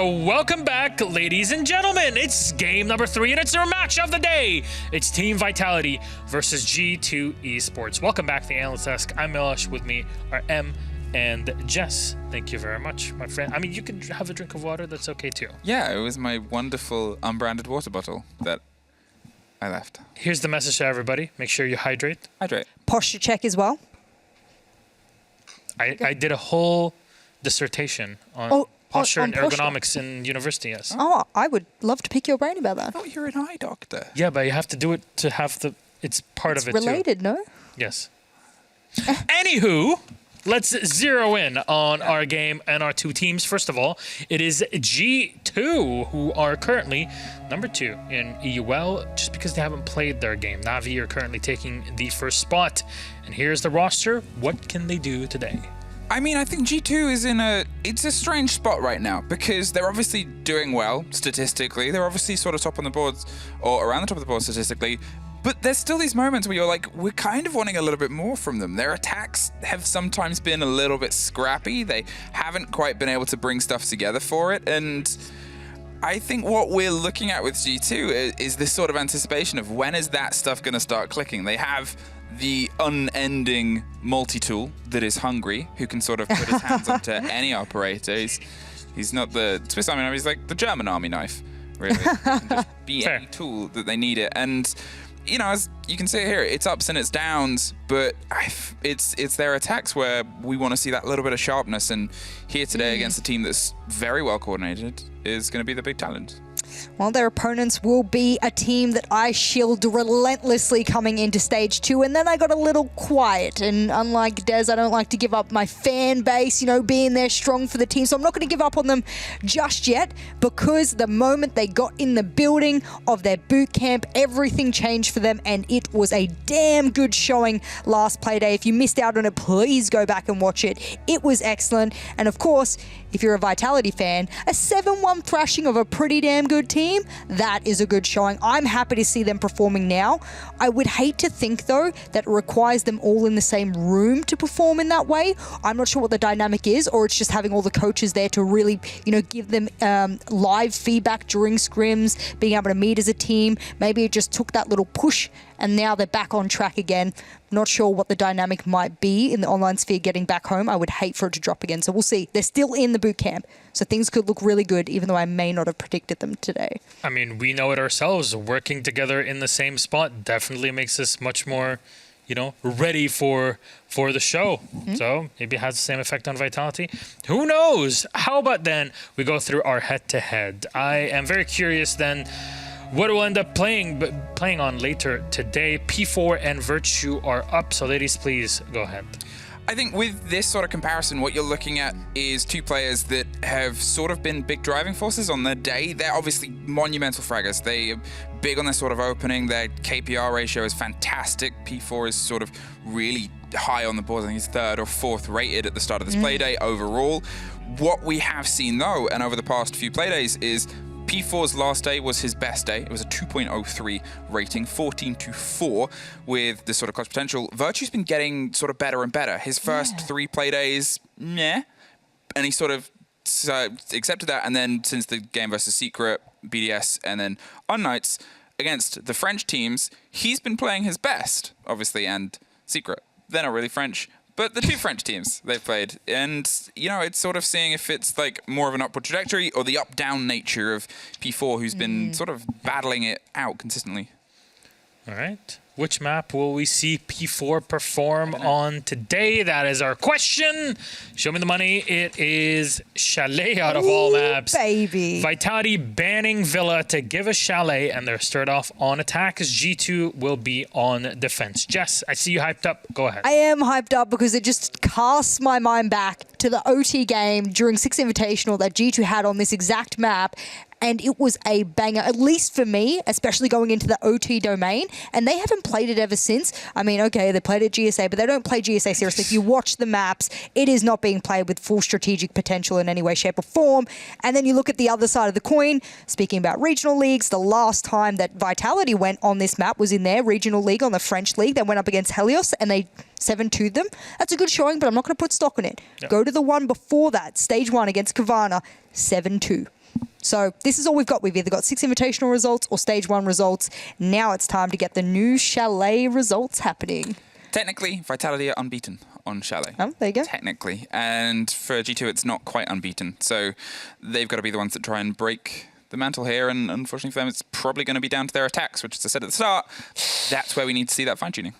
welcome back, ladies and gentlemen. It's game number 3, and it's our match of the day. It's Team Vitality versus G2 Esports. Welcome back to the Analyst Desk. I'm Milosh. With me are M and Jess. Thank you very much, my friend. I mean, you can have a drink of water. That's okay, too. Yeah, it was my wonderful unbranded water bottle that I left. Here's the message to everybody. Make sure you hydrate. Hydrate. Posture check as well. I did a whole dissertation on posture and ergonomics in university, yes. Oh, I would love to pick your brain about that. I thought you were an eye doctor. Yeah, but you have to do it to have the... It's part of it, related, too. no? Yes. Anywho, let's zero in on our game and our two teams. First of all, it is G2, who are currently number 2 in EUL, just because they haven't played their game. Na'Vi are currently taking the first spot. And here's the roster. What can they do today? I mean, I think G2 is in it's a strange spot right now because they're obviously doing well statistically. They're obviously sort of top on the boards or around the top of the board statistically. But there's still these moments where you're like, we're kind of wanting a little bit more from them. Their attacks have sometimes been a little bit scrappy. They haven't quite been able to bring stuff together for it. And I think what we're looking at with G2 is this sort of anticipation of when is that stuff going to start clicking. They have the unending multi-tool that is Hungry, who can sort of put his hands onto any operator. He's not the Swiss Army knife, he's like the German Army knife, really. He can just be any tool that they need it. And you know, as you can see here, it's ups and it's downs, but it's their attacks where we want to see that little bit of sharpness. And here today against a team that's very well coordinated is going to be the big talent. Well, their opponents will be a team that I shield relentlessly coming into stage 2, and then I got a little quiet. And unlike Des, I don't like to give up my fan base, you know, being there strong for the team. So I'm not going to give up on them just yet, because the moment they got in the building of their boot camp, everything changed for them, and it was a damn good showing last Playday. If you missed out on it, please go back and watch it. It was excellent. And of course, if you're a Vitality fan, a 7-1 thrashing of a pretty damn good team, that is a good showing. I'm happy to see them performing now. I would hate to think, though, that it requires them all in the same room to perform in that way. I'm not sure what the dynamic is, or it's just having all the coaches there to really, you know, give them live feedback during scrims, being able to meet as a team. Maybe it just took that little push, and now they're back on track again. Not sure what the dynamic might be in the online sphere getting back home. I would hate for it to drop again. So we'll see. They're still in the boot camp, so things could look really good, even though I may not have predicted them today. I mean, we know it ourselves. Working together in the same spot definitely makes us much more, you know, ready for the show. So maybe it has the same effect on Vitality. Who knows? How about then we go through our head-to-head? I am very curious then what we'll end up playing on later today. P4 and Virtue are up, so ladies, please go ahead. I think with this sort of comparison, what you're looking at is two players that have sort of been big driving forces on their day. They're obviously monumental fraggers. They are big on their sort of opening. Their KPR ratio is fantastic. P4 is sort of really high on the board. I think he's 3rd or 4th rated at the start of this Playday overall. What we have seen, though, and over the past few Playdays, is P4's last day was his best day. It was a 2.03 rating, 14-4 with this sort of clutch potential. Virtue's been getting sort of better and better. His first 3 Playdays, meh, and he sort of accepted that. And then since the game versus Secret, BDS, and then Unnights against the French teams, he's been playing his best, obviously, and Secret. They're not really French, but the 2 French teams they've played. And, you know, it's sort of seeing if it's like more of an upward trajectory or the up-down nature of P4, who's been sort of battling it out consistently. All right. Which map will we see P4 perform on today? That is our question. Show me the money. It is Chalet out of all maps. Baby. Vitality banning Villa to give a Chalet, and they're start off on attack as G2 will be on defense. Jess, I see you hyped up. Go ahead. I am hyped up because it just casts my mind back to the OT game during 6 Invitational that G2 had on this exact map. And it was a banger, at least for me, especially going into the OT domain. And they haven't played it ever since. I mean, okay, they played at GSA, but they don't play GSA seriously. If you watch the maps, it is not being played with full strategic potential in any way, shape, or form. And then you look at the other side of the coin, speaking about regional leagues, the last time that Vitality went on this map was in their regional league on the French league. They went up against Helios, and they 7-2'd them. That's a good showing, but I'm not going to put stock on it. Yep. Go to the one before that, stage 1 against Kavana, 7-2. So this is all we've got. We've either got 6 invitational results or stage 1 results. Now it's time to get the new Chalet results happening. Technically, Vitality are unbeaten on Chalet. Oh, there you go. Technically. And for G2, it's not quite unbeaten. So they've got to be the ones that try and break the mantle here. And unfortunately for them, it's probably going to be down to their attacks, which, as I said at the start, that's where we need to see that fine-tuning.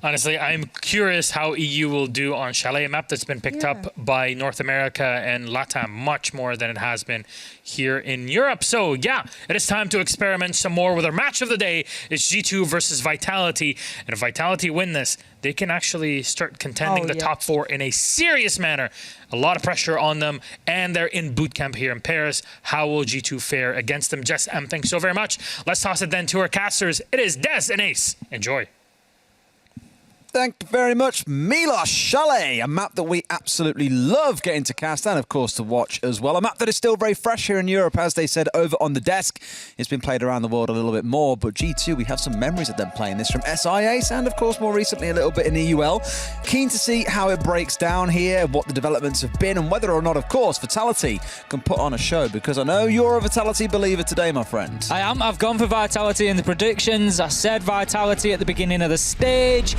Honestly, I'm curious how EU will do on Chalet, a map that's been picked up by North America and LATAM much more than it has been here in Europe. So, yeah, it is time to experiment some more with our match of the day. It's G2 versus Vitality. And if Vitality win this, they can actually start contending the top 4 in a serious manner. A lot of pressure on them, and they're in boot camp here in Paris. How will G2 fare against them? Jess, thanks so very much. Let's toss it then to our casters. It is Des and Ace. Enjoy. Thank you very much, Milos. Chalet, a map that we absolutely love getting to cast and, of course, to watch as well. A map that is still very fresh here in Europe, as they said over on the desk. It's been played around the world a little bit more, but G2, we have some memories of them playing this from SIACE and, of course, more recently a little bit in EUL. Keen to see how it breaks down here, what the developments have been, and whether or not, of course, Vitality can put on a show, because I know you're a Vitality believer today, my friend. I am. I've gone for Vitality in the predictions. I said Vitality at the beginning of the stage.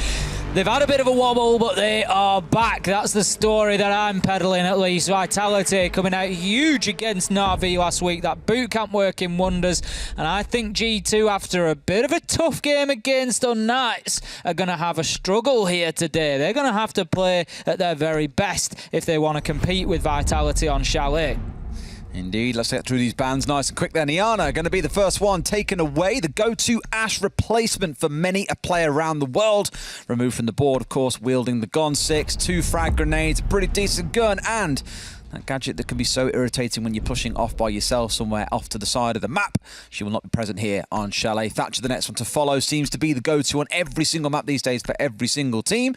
They've had a bit of a wobble, but they are back. That's the story that I'm peddling, at least. Vitality coming out huge against Na'Vi last week. That boot camp working wonders. And I think G2, after a bit of a tough game against Knights, are going to have a struggle here today. They're going to have to play at their very best if they want to compete with Vitality on Chalet. Indeed, let's get through these bans nice and quick then. Iana going to be the first one taken away. The go-to Ashe replacement for many a player around the world. Removed from the board, of course, wielding the Gon 6, 2 frag grenades, pretty decent gun, and that gadget that can be so irritating when you're pushing off by yourself somewhere off to the side of the map. She will not be present here on Chalet. Thatcher, the next one to follow, seems to be the go-to on every single map these days for every single team.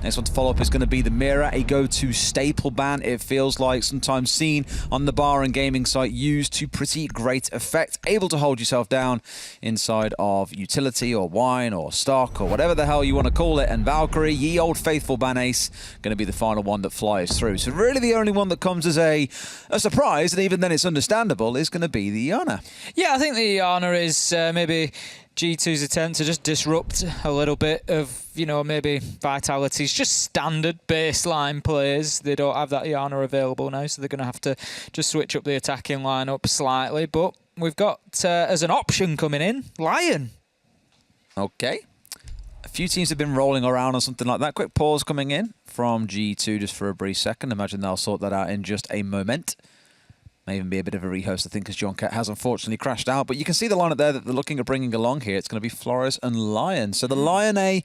Next one to follow up is going to be the Mira, a go-to staple ban. It feels like sometimes seen on the bar and gaming site, used to pretty great effect. Able to hold yourself down inside of utility or wine or stock or whatever the hell you want to call it. And Valkyrie, ye old faithful ban ace, going to be the final one that flies through. So really the only one that comes as a surprise, and even then it's understandable, is going to be the Iana. Yeah, I think the Iana is maybe G2's attempt to just disrupt a little bit of, you know, maybe Vitality's just standard baseline players. They don't have that Iana available now, so they're going to have to just switch up the attacking lineup slightly. But we've got, as an option coming in, Lion. Okay. A few teams have been rolling around on something like that. Quick pause coming in from G2 just for a brief second. Imagine they'll sort that out in just a moment. May even be a bit of a rehost, I think, as John Cat has unfortunately crashed out. But you can see the lineup there that they're looking at bringing along here. It's going to be Flores and Lion. So the Lion, I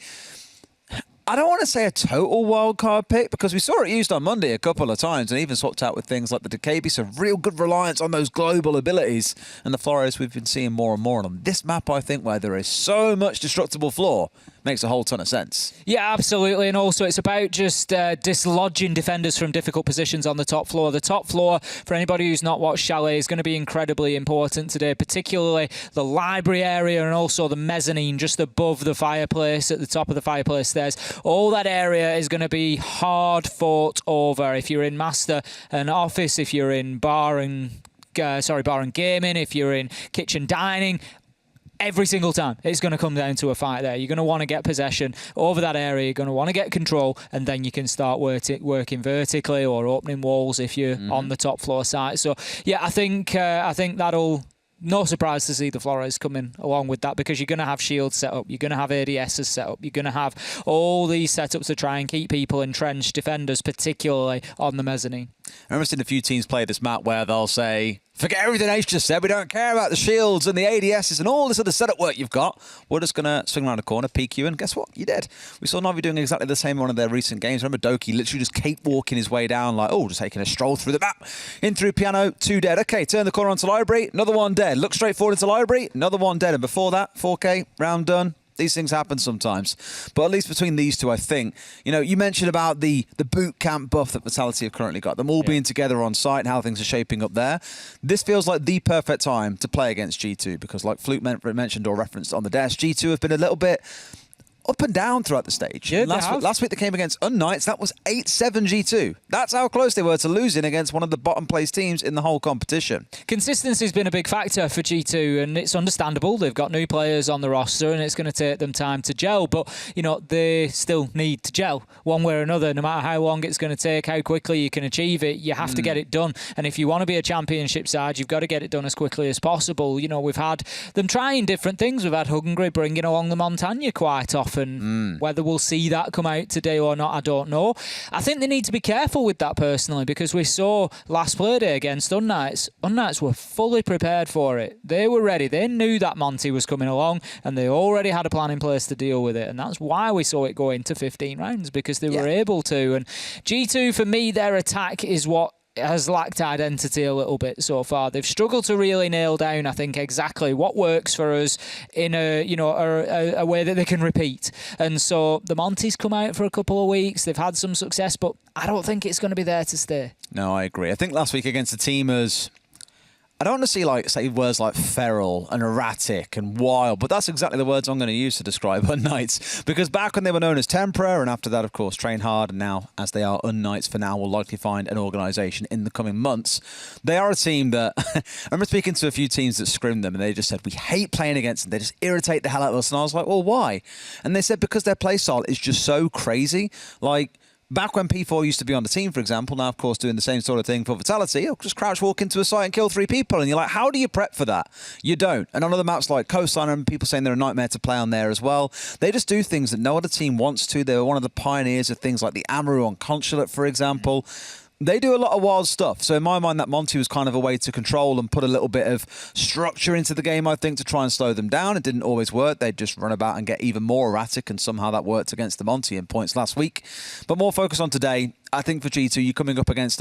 don't want to say a total wildcard pick, because we saw it used on Monday a couple of times and even swapped out with things like the Decabi, so real good reliance on those global abilities. And the Flores we've been seeing more and more on this map, I think, where there is so much destructible floor. Makes a whole ton of sense. Yeah, absolutely. And also it's about just dislodging defenders from difficult positions on the top floor. The top floor, for anybody who's not watched Chalet, is going to be incredibly important today, particularly the library area and also the mezzanine just above the fireplace, at the top of the fireplace stairs. All that area is going to be hard fought over. If you're in Master and Office, if you're in bar and gaming, if you're in kitchen dining, every single time it's going to come down to a fight there. You're going to want to get possession over that area. You're going to want to get control, and then you can start working vertically or opening walls if you're on the top floor site. So yeah, I think that'll. No surprise to see the Flores coming along with that, because you're going to have shields set up, you're going to have ADSs set up, you're going to have all these setups to try and keep people entrenched, defenders particularly on the mezzanine. I remember seeing a few teams play this map where they'll say, forget everything Ace just said, we don't care about the shields and the ADSs and all this other setup work you've got. We're just going to swing around the corner, peek you, and guess what? You're dead. We saw Na'Vi doing exactly the same in one of their recent games. Remember Doki literally just walking his way down like, oh, just taking a stroll through the map. In through piano, 2 dead. Okay, turn the corner onto library, another 1 dead. Look straight forward into library, another 1 dead. And before that, 4K, round done. These things happen sometimes. But at least between these two, I think, you know, you mentioned about the boot camp buff that Vitality have currently got, them all being together on site and how things are shaping up there. This feels like the perfect time to play against G2, because like Fluke mentioned or referenced on the desk, G2 have been a little bit up and down throughout the stage. Yeah, Last week they came against Unknights. That was 8-7 G2. That's how close they were to losing against one of the bottom place teams in the whole competition. Consistency's been a big factor for G2, and it's understandable. They've got new players on the roster, and it's going to take them time to gel. But, they still need to gel one way or another. No matter how long it's going to take, how quickly you can achieve it, you have to get it done. And if you want to be a championship side, you've got to get it done as quickly as possible. We've had them trying different things. We've had Hungry bringing along the Montagne quite often. Whether we'll see that come out today or not, I don't know. I think they need to be careful with that personally, because we saw last Playday against Unknights. Unknights were fully prepared for it. They were ready. They knew that Monty was coming along, and they already had a plan in place to deal with it. And that's why we saw it go into 15 rounds, because they were able to. And G2, for me, their attack is what has lacked identity a little bit so far. They've struggled to really nail down, I think, exactly what works for us in a way that they can repeat. And so the Monty's come out for a couple of weeks. They've had some success, but I don't think it's going to be there to stay. No, I agree. I think last week against the team as... I don't want to say words like feral and erratic and wild, but that's exactly the words I'm going to use to describe Unknights. Because back when they were known as Tempera, and after that, of course, Train Hard, and now, as they are Unknights for now, will likely find an organisation in the coming months. They are a team that... I remember speaking to a few teams that scrimmed them, and they just said, we hate playing against them. They just irritate the hell out of us. And I was like, well, why? And they said, because their play style is just so crazy. Back when P4 used to be on the team, for example, now, of course, doing the same sort of thing for Vitality, just crouch walk into a site and kill 3 people. And you're like, how do you prep for that? You don't. And on other maps like Coastline, and people saying they're a nightmare to play on there as well, they just do things that no other team wants to. They were one of the pioneers of things like the Amaru on Consulate, for example. They do a lot of wild stuff. So in my mind, that Monty was kind of a way to control and put a little bit of structure into the game, I think, to try and slow them down. It didn't always work. They'd just run about and get even more erratic, and somehow that worked against the Monty in points last week. But more focus on today. I think for G2, you're coming up against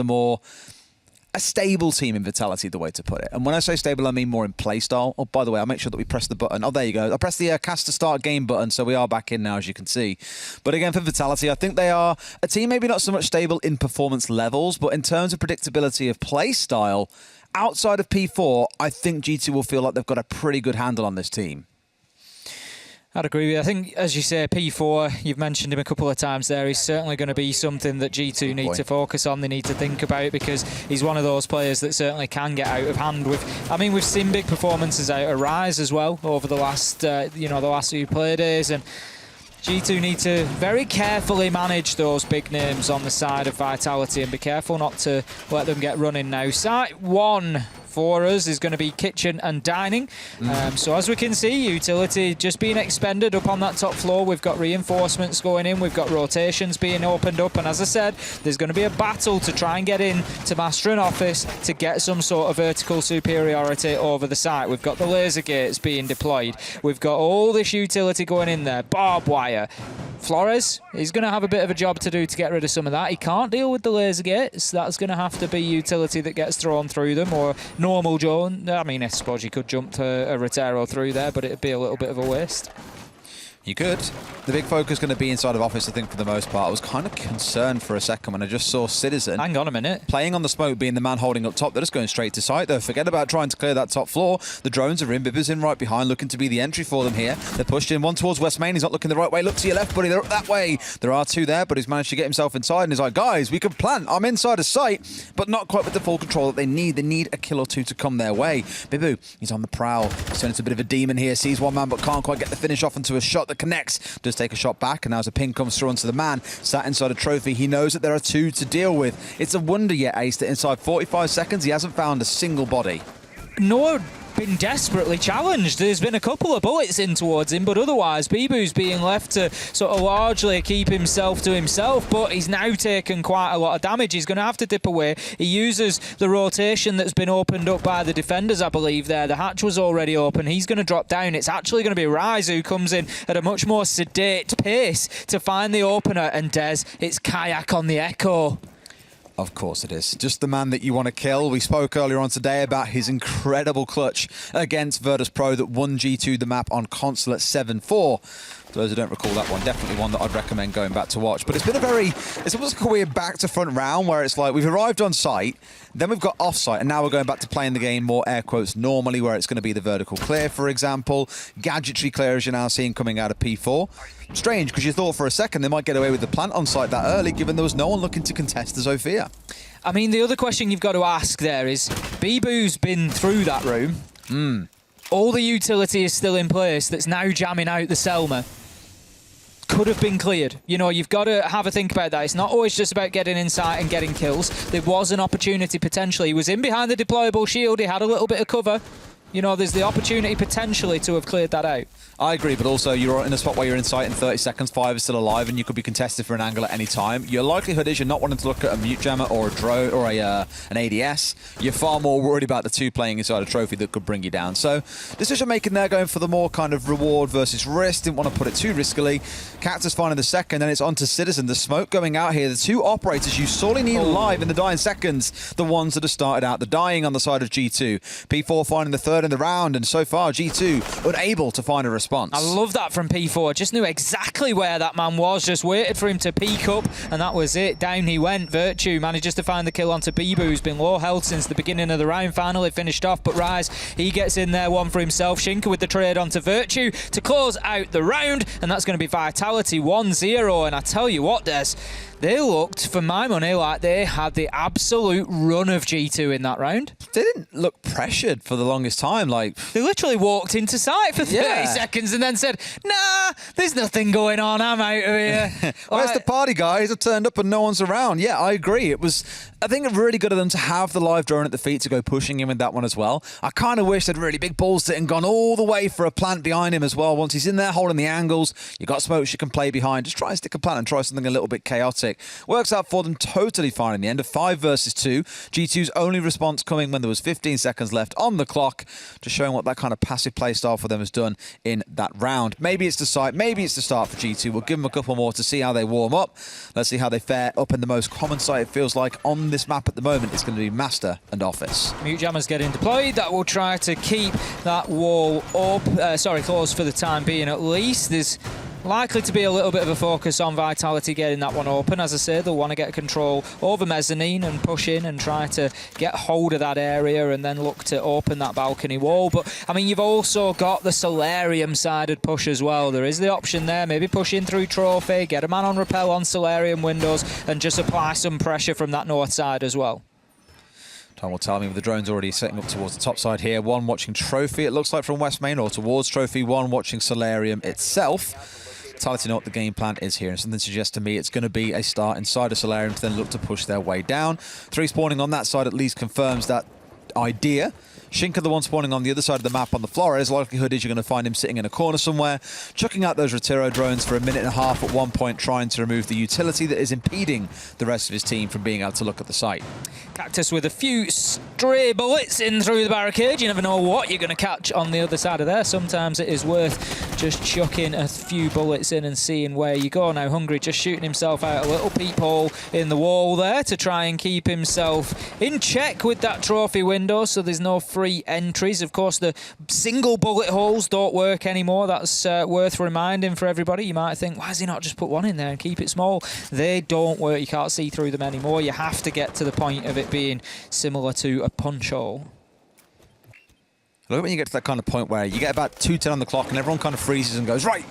a stable team in Vitality, the way to put it. And when I say stable, I mean more in play style. Oh, by the way, I'll make sure that we press the button. Oh, there you go. I pressed the cast to start game button, so we are back in now, as you can see. But again, for Vitality, I think they are a team maybe not so much stable in performance levels, but in terms of predictability of play style, outside of P4, I think G2 will feel like they've got a pretty good handle on this team. I'd agree with you. I think, as you say, P4, you've mentioned him a couple of times there, he's certainly going to be something that G2 need to focus on, they need to think about, because he's one of those players that certainly can get out of hand. We've seen big performances out of Rise as well over the last, the last few Playdays, and G2 need to very carefully manage those big names on the side of Vitality and be careful not to let them get running now. Site 1 for us is going to be kitchen and dining. So as we can see, utility just being expended up on that top floor. We've got reinforcements going in, we've got rotations being opened up, and as I said, there's going to be a battle to try and get in to Master and Office to get some sort of vertical superiority over the site. We've got the laser gates being deployed, we've got all this utility going in there, barbed wire. Flores, he's going to have a bit of a job to do to get rid of some of that. He can't deal with the laser gates. That's going to have to be utility that gets thrown through them, or normal Joan. I mean, I suppose you could jump to a Rotero through there, but it'd be a little bit of a waste. You could. The big focus is going to be inside of Office, I think, for the most part. I was kind of concerned for a second when I just saw Citizen. Hang on a minute. Playing on the smoke, being the man holding up top. They're just going straight to site, though. Forget about trying to clear that top floor. The drones are in. Bibber's in right behind, looking to be the entry for them here. They're pushed in. One towards West Main. He's not looking the right way. Look to your left, buddy. They're up that way. There are 2 there, but he's managed to get himself inside. And he's like, guys, we can plant. I'm inside a site, but not quite with the full control that they need. They need a kill or 2 to come their way. Bibu, he's on the prowl. He's turned into a bit of a demon here. Sees one man, but can't quite get the finish off into a shot that connects. Does take a shot back, and now as a ping comes through onto the man sat inside a trophy, he knows that there are 2 to deal with. It's a wonder yet, Ace, that inside 45 seconds he hasn't found a single body. No, been desperately challenged. There's been a couple of bullets in towards him, but otherwise Bibu's being left to sort of largely keep himself to himself, but he's now taken quite a lot of damage. He's going to have to dip away. He uses the rotation that's been opened up by the defenders, I believe there. The hatch was already open. He's going to drop down. It's actually going to be Rise who comes in at a much more sedate pace to find the opener, and Des, it's Kayak on the Echo. Of course it is. Just the man that you want to kill. We spoke earlier on today about his incredible clutch against Virtus Pro that won G2 the map on Consulate 7-4. For those who don't recall that one, definitely one that I'd recommend going back to watch. But it's been it's almost like a weird back to front round where it's like we've arrived on site, then we've got off site, and now we're going back to playing the game more air quotes normally, where it's going to be the vertical clear, for example. Gadgetry clear, as you're now seeing coming out of P4. strange, because you thought for a second they might get away with the plant on site that early, given there was no one looking to contest the Zofia. I mean, the other question you've got to ask there is, Bibu's been through that room. All the utility is still in place that's now jamming out the Selma. Could have been cleared. You know, you've got to have a think about that. It's not always just about getting inside and getting kills. There was an opportunity potentially. He was in behind the deployable shield. He had a little bit of cover. You know, there's the opportunity potentially to have cleared that out. I agree, but also you're in a spot where you're in sight in 30 seconds, 5 is still alive, and you could be contested for an angle at any time. Your likelihood is you're not wanting to look at a mute jammer or a drone or an ADS. You're far more worried about the two playing inside a trophy that could bring you down. So decision making there, going for the more kind of reward versus risk. Didn't want to put it too riskily. Cactus finding the second, and it's on to Citizen. The smoke going out here. The two operators you sorely need alive in the dying seconds. The ones that have started out. The dying on the side of G2. P4 finding the third in the round, and so far G2 unable to find a response. I love that from P4. Just knew exactly where that man was. Just waited for him to peek up, and that was it. Down he went. Virtue manages to find the kill onto Bibu, who's been low health since the beginning of the round. Finally finished off, but Rise, he gets in there, one for himself. Shinka with the trade onto Virtue to close out the round, and that's going to be Vitality 1-0. And I tell you what, Des, they looked, for my money, like they had the absolute run of G2 in that round. They didn't look pressured for the longest time. Like, they literally walked into sight for 30 seconds and then said, nah, there's nothing going on, I'm out of here. Where's the party guys? Have turned up and no one's around. Yeah, I agree. It was, I think, really good of them to have the live drone at the feet to go pushing him in that one as well. I kind of wish they'd really big balls to it and gone all the way for a plant behind him as well. Once he's in there holding the angles, you got smokes you can play behind. Just try and stick a plant and try something a little bit chaotic. Works out for them totally fine in the end of 5 versus 2. G2's only response coming when there was 15 seconds left on the clock, just showing what that kind of passive play style for them has done in that round. Maybe it's the site, maybe it's the start for G2. We'll give them a couple more to see how they warm up. Let's see how they fare up in the most common site it feels like on this map at the moment. It's going to be Master and Office. Mute Jammer's getting deployed. That will try to keep that wall up, closed for the time being at least. There's likely to be a little bit of a focus on Vitality getting that one open. As I say, they'll want to get control over mezzanine and push in and try to get hold of that area and then look to open that balcony wall. But, I mean, you've also got the Solarium-sided push as well. There is the option there, maybe push in through Trophy, get a man on rappel on Solarium windows and just apply some pressure from that north side as well. Time will tell me with the drones already setting up towards the top side here. One watching Trophy, it looks like, from West Main, or towards Trophy. One watching Solarium itself. Vitality know what the game plan is here, and something suggests to me it's going to be a start inside of Solarium to then look to push their way down. 3 spawning on that side at least confirms that idea. Shinka, the one spawning on the other side of the map on the Flores, likelihood is you're going to find him sitting in a corner somewhere, chucking out those Retiro drones for a minute and a half at one point, trying to remove the utility that is impeding the rest of his team from being able to look at the site. Cactus with a few stray bullets in through the barricade. You never know what you're going to catch on the other side of there. Sometimes it is worth just chucking a few bullets in and seeing where you go. Now Hungry just shooting himself out a little peephole in the wall there to try and keep himself in check with that trophy window, so there's no free entries. Of course, the single bullet holes don't work anymore. That's worth reminding for everybody. You might think, why has he not just put one in there and keep it small? They don't work. You can't see through them anymore. You have to get to the point of it being similar to a punch hole. Look when you get to that kind of point where you get about 2:10 on the clock and everyone kind of freezes and goes, right,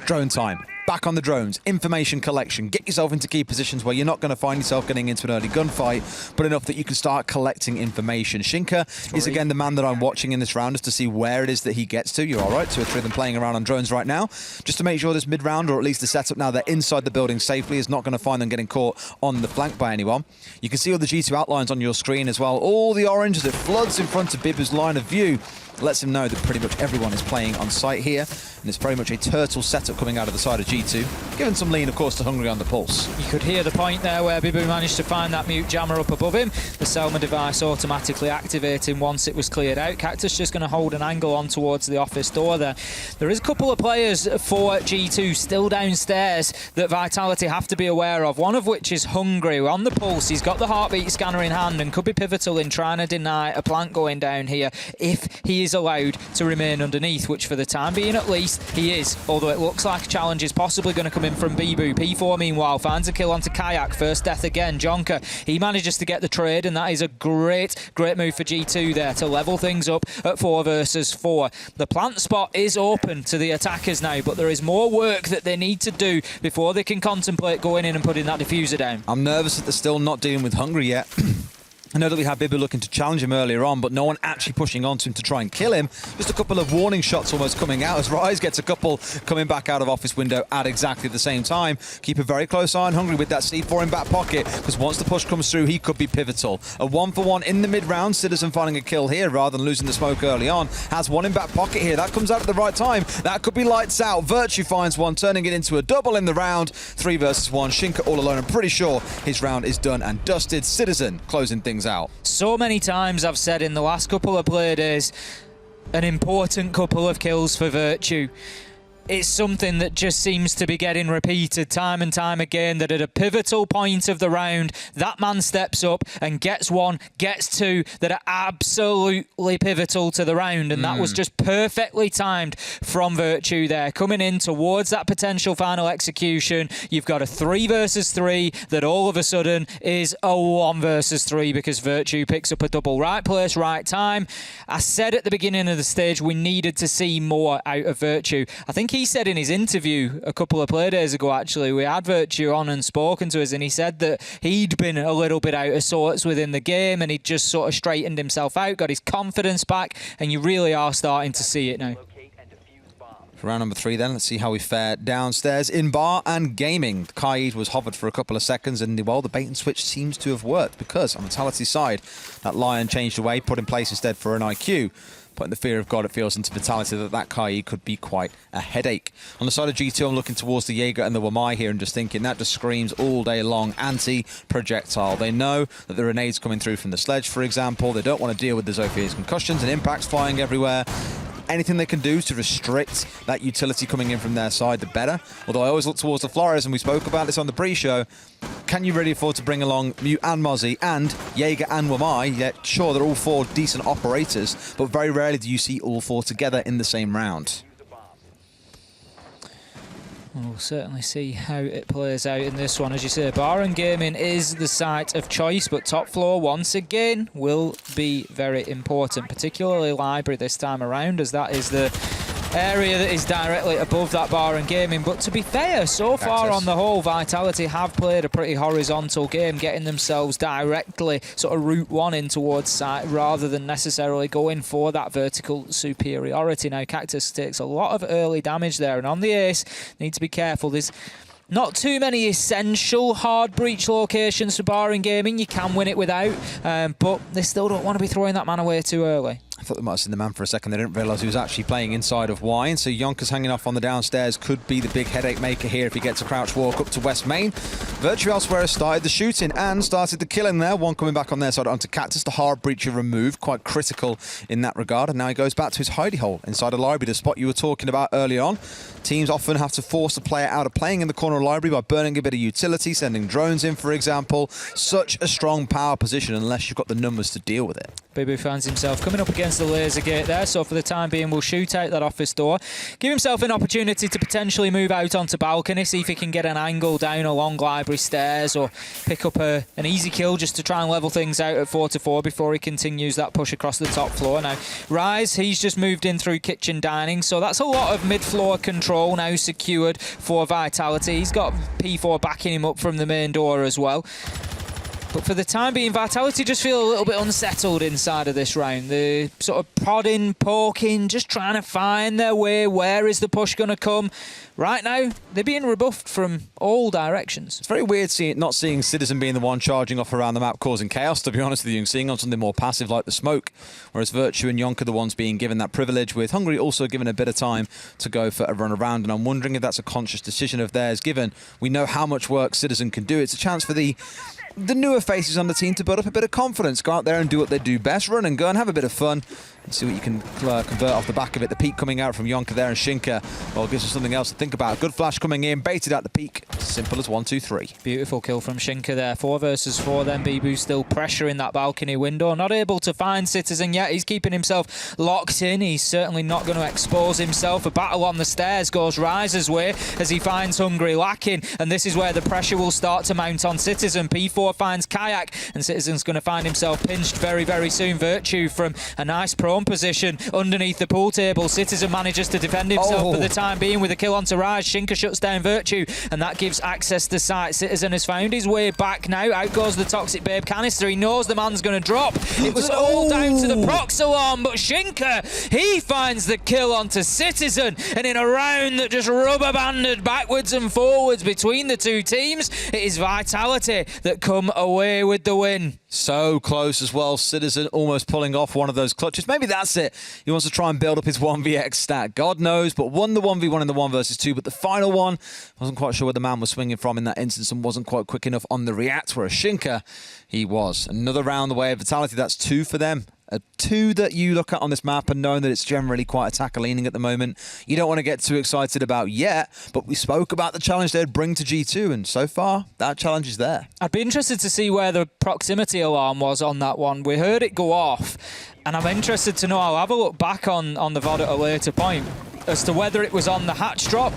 drone time. Back on the drones, information collection. Get yourself into key positions where you're not going to find yourself getting into an early gunfight, but enough that you can start collecting information. Shinka is again the man that I'm watching in this round just to see where it is that he gets to. You're all right, 2 or 3 of them playing around on drones right now, just to make sure this mid-round, or at least the setup now they're inside the building safely, is not going to find them getting caught on the flank by anyone. You can see all the G2 outlines on your screen as well. All the orange as it floods in front of Bibu's line of view lets him know that pretty much everyone is playing on site here, and it's very much a turtle setup coming out of the side of G2, giving some lean, of course, to Hungry on the pulse. You could hear the point there where Bibu managed to find that mute jammer up above him. The Selma device automatically activating once it was cleared out. Cactus just going to hold an angle on towards the office door there. There is a couple of players for G2 still downstairs that Vitality have to be aware of, one of which is Hungry on the pulse. He's got the heartbeat scanner in hand and could be pivotal in trying to deny a plant going down here if he is is allowed to remain underneath, which for the time being at least he is. Although it looks like a challenge is possibly going to come in from Bibu. P4 meanwhile finds a kill onto Kayak. First death again. Jonker, he manages to get the trade, and that is a great move for G2 there to level things up at 4 versus 4. The plant spot is open to the attackers now, but there is more work that they need to do before they can contemplate going in and putting that diffuser down. I'm nervous that they're still not dealing with Hungry yet. I know that we had Bibu looking to challenge him earlier on, but no one actually pushing onto him to try and kill him. Just a couple of warning shots almost coming out as Rise gets a couple coming back out of office window at exactly the same time. Keep a very close eye on Hungry with that C4 in back pocket, because once the push comes through, he could be pivotal. A 1-for-1 in the mid-round. Citizen finding a kill here rather than losing the smoke early on. Has one in back pocket here. That comes out at the right time. That could be lights out. Virtue finds one, turning it into a double in the round. 3 versus 1. Shinka all alone. I'm pretty sure his round is done and dusted. Citizen closing things out. So many times I've said in the last couple of Playdays, an important couple of kills for Virtue. It's something that just seems to be getting repeated time and time again, that at a pivotal point of the round, that man steps up and gets 1, gets 2 that are absolutely pivotal to the round, and that was just perfectly timed from Virtue there. Coming in towards that potential final execution, you've got a 3 versus 3 that all of a sudden is a 1 versus 3 because Virtue picks up a double. Right place, right time. I said at the beginning of the stage we needed to see more out of Virtue. I think he said in his interview a couple of Playdays ago, actually, we had Virtue on and spoken to us, and he said that he'd been a little bit out of sorts within the game and he'd just sort of straightened himself out, got his confidence back, and you really are starting to see it now. For round number 3 then, let's see how we fare downstairs in bar and gaming. Kaid was hovered for a couple of seconds, and well, the bait and switch seems to have worked, because on Vitality's side, that Lion changed away, put in place instead for an IQ. Putting the fear of God, it feels, into Vitality that Kai could be quite a headache. On the side of G2, I'm looking towards the Jaeger and the Wamai here and just thinking that just screams all day long anti-projectile. They know that there are nades coming through from the sledge, for example. They don't want to deal with the Zophier's concussions and impacts flying everywhere. Anything they can do to restrict that utility coming in from their side, the better. Although I always look towards the Flores, and we spoke about this on the pre-show. Can you really afford to bring along Mute and Mozzie and Jaeger and Wamai? Yeah, sure, they're all 4 decent operators, but very rarely do you see all 4 together in the same round. We'll certainly see how it plays out in this one. As you say, bar and gaming is the site of choice, but top floor once again will be very important, particularly library this time around, as that is the area that is directly above that bar and gaming. But to be fair, so far on the whole, Vitality have played a pretty horizontal game, getting themselves directly sort of route 1 in towards site rather than necessarily going for that vertical superiority. Now, Cactus takes a lot of early damage there, and on the ace, need to be careful. There's not too many essential hard breach locations for bar and gaming. You can win it without, but they still don't want to be throwing that man away too early. I thought they might have seen the man for a second. They didn't realise he was actually playing inside of Wine. So Yonkers hanging off on the downstairs could be the big headache maker here if he gets a crouch walk up to West Main. Virtue elsewhere has started the shooting and started the killing there. One coming back on their side onto Cactus. The hard breacher removed, quite critical in that regard. And now he goes back to his hidey hole inside a library, the spot you were talking about early on. Teams often have to force the player out of playing in the corner of the library by burning a bit of utility, sending drones in, for example. Such a strong power position unless you've got the numbers to deal with it. Bibu finds himself coming up against the laser gate there, so for the time being we'll shoot out that office door, give himself an opportunity to potentially move out onto balcony, see if he can get an angle down along library stairs or pick up an easy kill just to try and level things out at 4-4 before he continues that push across the top floor. Now Rise, he's just moved in through kitchen dining, so that's a lot of mid-floor control now secured for Vitality. He's got P4 backing him up from the main door as well. But for the time being, Vitality just feel a little bit unsettled inside of this round. They're sort of prodding, poking, just trying to find their way. Where is the push going to come? Right now, they're being rebuffed from all directions. It's very weird not seeing Citizen being the one charging off around the map, causing chaos, to be honest with you, and seeing on something more passive like the smoke, whereas Virtue and Yonk are the ones being given that privilege, with Hungary also given a bit of time to go for a run around, and I'm wondering if that's a conscious decision of theirs, given we know how much work Citizen can do. It's a chance for the newer faces on the team to build up a bit of confidence, go out there and do what they do best, run and gun, have a bit of fun, Let's see what you can convert off the back of it. The peak coming out from Yonka there, and Shinka, well, gives us something else to think about. Good flash coming in, baited at the peak. Simple as 1, 2, 3. Beautiful kill from Shinka there. 4 versus 4 then. Bibu still pressuring that balcony window. Not able to find Citizen yet. He's keeping himself locked in. He's certainly not going to expose himself. A battle on the stairs goes Riser's way as he finds Hungry lacking. And this is where the pressure will start to mount on Citizen. P4 finds Kayak, and Citizen's going to find himself pinched very, very soon. Virtue from a nice prone position underneath the pool table. Citizen manages to defend himself for the time being with a kill onto Rise. Shinka shuts down Virtue, and that gives access to sight. Citizen has found his way back now. Out goes the Toxic Babe canister. He knows the man's going to drop. It was all down to the prox alarm, but Shinka, he finds the kill onto Citizen, and in a round that just rubber banded backwards and forwards between the two teams, it is Vitality that come away with the win. So close as well. Citizen almost pulling off one of those clutches. Maybe that's it. He wants to try and build up his 1vx stat. God knows, but won the 1v1 in the 1 versus 2. But the final one, wasn't quite sure where the man was swinging from in that instance and wasn't quite quick enough on the react. Whereas Shinka, he was. Another round the way of Vitality. That's 2 for them. 2 that you look at on this map and knowing that it's generally quite attacker leaning at the moment. You don't want to get too excited about yet, but we spoke about the challenge they'd bring to G2, and so far, that challenge is there. I'd be interested to see where the proximity alarm was on that one. We heard it go off, and I'm interested to know, I'll have a look back on the VOD at a later point, as to whether it was on the hatch drop,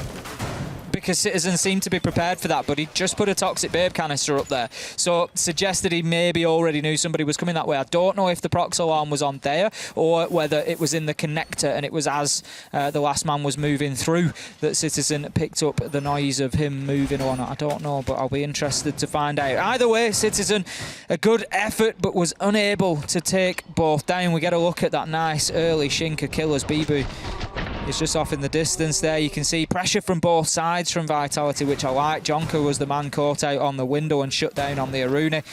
because Citizen seemed to be prepared for that, but he just put a Toxic Babe canister up there. So suggested he maybe already knew somebody was coming that way. I don't know if the prox alarm was on there or whether it was in the connector and it was as the last man was moving through that Citizen picked up the noise of him moving or not. I don't know, but I'll be interested to find out. Either way, Citizen, a good effort, but was unable to take both down. We get a look at that nice early Shinka kill as Bibu is just off in the distance there. You can see pressure from both sides from Vitality, which I like. Jonker was the man caught out on the window and shut down on the Aruna.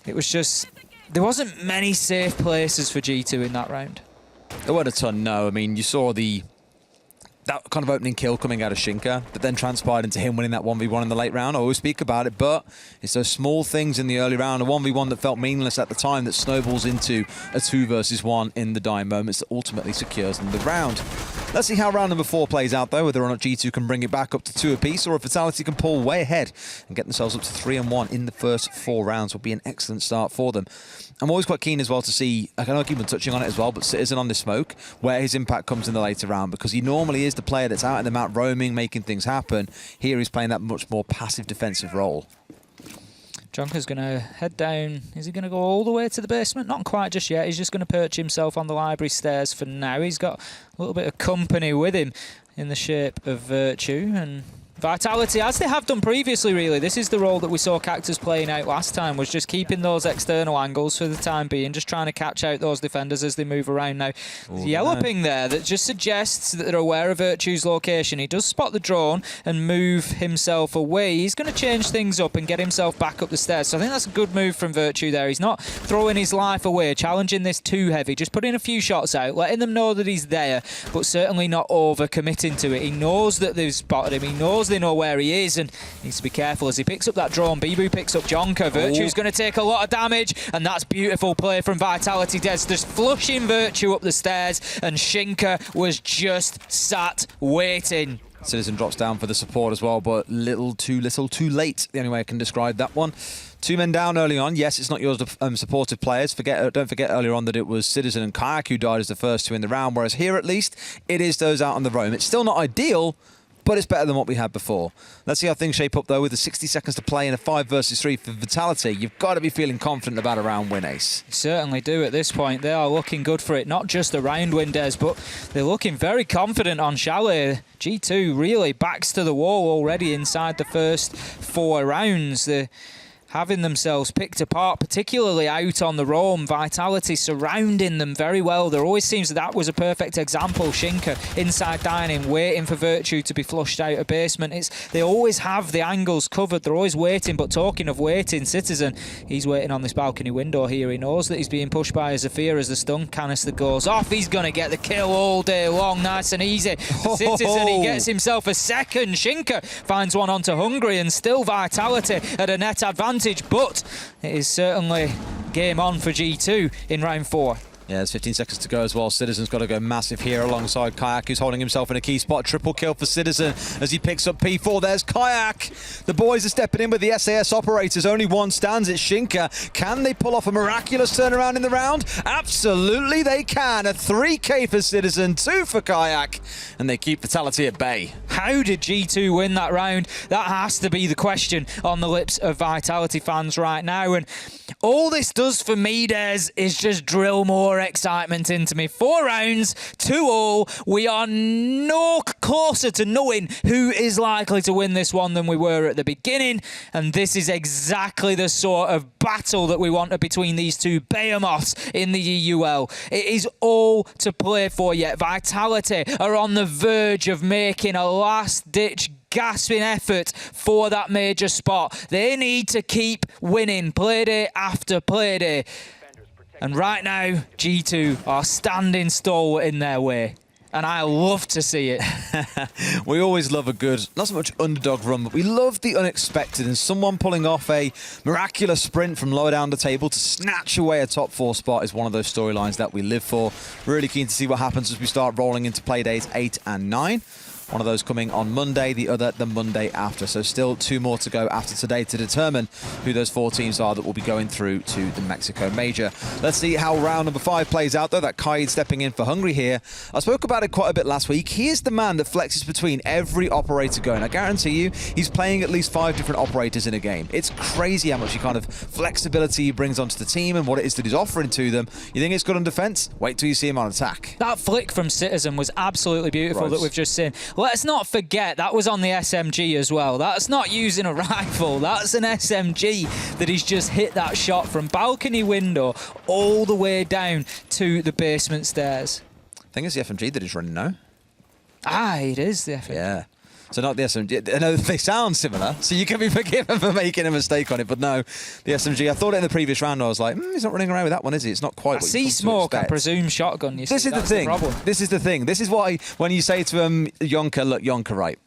It was just, there wasn't many safe places for G2 in that round. There weren't a ton, no. I mean, you saw that kind of opening kill coming out of Shinka that then transpired into him winning that 1v1 in the late round. I always speak about it, but it's those small things in the early round, a 1v1 that felt meaningless at the time, that snowballs into a 2 versus 1 in the dying moments that ultimately secures them the round. Let's see how round number 4 plays out, though, whether or not G2 can bring it back up to 2 apiece, or if Vitality can pull way ahead and get themselves up to 3-1 in the first 4 rounds. Will be an excellent start for them. I'm always quite keen as well to see, I know I keep on touching on it as well, but Citizen on this smoke, where his impact comes in the later round, because he normally is the player that's out in the map roaming, making things happen. Here he's playing that much more passive defensive role. Jonker's going to head down. Is he going to go all the way to the basement? Not quite just yet. He's just going to perch himself on the library stairs for now. He's got a little bit of company with him in the shape of Virtue, and Vitality, as they have done previously, really. This is the role that we saw Cactus playing out last time, was just keeping those external angles for the time being, just trying to catch out those defenders as they move around now. The yellow ping there that just suggests that they're aware of Virtue's location. He does spot the drone and move himself away. He's going to change things up and get himself back up the stairs. So I think that's a good move from Virtue there. He's not throwing his life away, challenging this too heavy, just putting a few shots out, letting them know that he's there, but certainly not over-committing to it. He knows that they've spotted him. He knows they know where he is and needs to be careful as he picks up that drone. Bibu picks up Jonker. Virtue's going to take a lot of damage, and that's beautiful play from Vitality. Des just flushing Virtue up the stairs, and Shinka was just sat waiting. Citizen drops down for the support as well, but little too late. The only way I can describe that one. 2 men down early on. Yes, it's not yours, supportive players. Don't forget earlier on that it was Citizen and Kayak who died as the first 2 in the round, whereas here at least it is those out on the roam. It's still not ideal, but it's better than what we had before. Let's see how things shape up, though, with the 60 seconds to play in a 5 versus 3 for Vitality. You've got to be feeling confident about a round win, Ace. You certainly do at this point. They are looking good for it. Not just a round win, Des, but they're looking very confident on Chalet. G2 really backs to the wall already inside the first 4 rounds. They're having themselves picked apart, particularly out on the roam. Vitality surrounding them very well. There always seems that was a perfect example. Shinka inside dining, waiting for Virtue to be flushed out of basement. They always have the angles covered. They're always waiting, but talking of waiting, Citizen, he's waiting on this balcony window here. He knows that he's being pushed by a Zafir as the stun canister goes off. He's going to get the kill all day long, nice and easy. Citizen, he gets himself a second. Shinka finds one onto Hungry, and still Vitality at a net advantage. But it is certainly game on for G2 in round 4. Yeah, there's 15 seconds to go as well. Citizen's got to go massive here alongside Kayak, who's holding himself in a key spot. Triple kill for Citizen as he picks up P4. There's Kayak. The boys are stepping in with the SAS operators. Only one stands. It's Shinka. Can they pull off a miraculous turnaround in the round? Absolutely they can. A 3K for Citizen, 2 for Kayak, and they keep Vitality at bay. How did G2 win that round? That has to be the question on the lips of Vitality fans right now. And all this does for me, Des, is just drill more excitement into me. 4 rounds, 2-all. We are no closer to knowing who is likely to win this one than we were at the beginning. And this is exactly the sort of battle that we wanted between these two behemoths in the EUL. It is all to play for yet. Vitality are on the verge of making a last-ditch gasping effort for that major spot. They need to keep winning Playday after Playday. And right now, G2 are standing stalwart in their way. And I love to see it. We always love a good, not so much underdog run, but we love the unexpected, and someone pulling off a miraculous sprint from lower down the table to snatch away a top 4 spot is one of those storylines that we live for. Really keen to see what happens as we start rolling into Playdays 8 and 9. One of those coming on Monday, the other the Monday after. So still 2 more to go after today to determine who those 4 teams are that will be going through to the Mexico Major. Let's see how round number 5 plays out, though. That Kaid stepping in for Hungary here. I spoke about it quite a bit last week. He is the man that flexes between every operator going. I guarantee you, he's playing at least 5 different operators in a game. It's crazy how much kind of flexibility he brings onto the team and what it is that he's offering to them. You think it's good on defense? Wait till you see him on attack. That flick from Citizen was absolutely beautiful that we've just seen. Let's not forget, that was on the SMG as well. That's not using a rifle. That's an SMG that he's just hit that shot from balcony window all the way down to the basement stairs. I think it's the FMG that he's running now. Ah, it is the FMG. Yeah. So not the SMG. I know they sound similar, so you can be forgiven for making a mistake on it. But no, the SMG. I thought it in the previous round. I was like, he's not running around with that one, is he? It's not quite. What see smoke. I presume shotgun. You this see, is the thing. This is the thing. This is why when you say to him, Yonka, look, Yonka, right?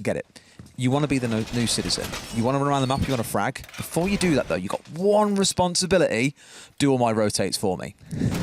Get it. You want to be the new Citizen. You want to run around the map, you want to frag. Before you do that, though, you've got one responsibility. Do all my rotates for me.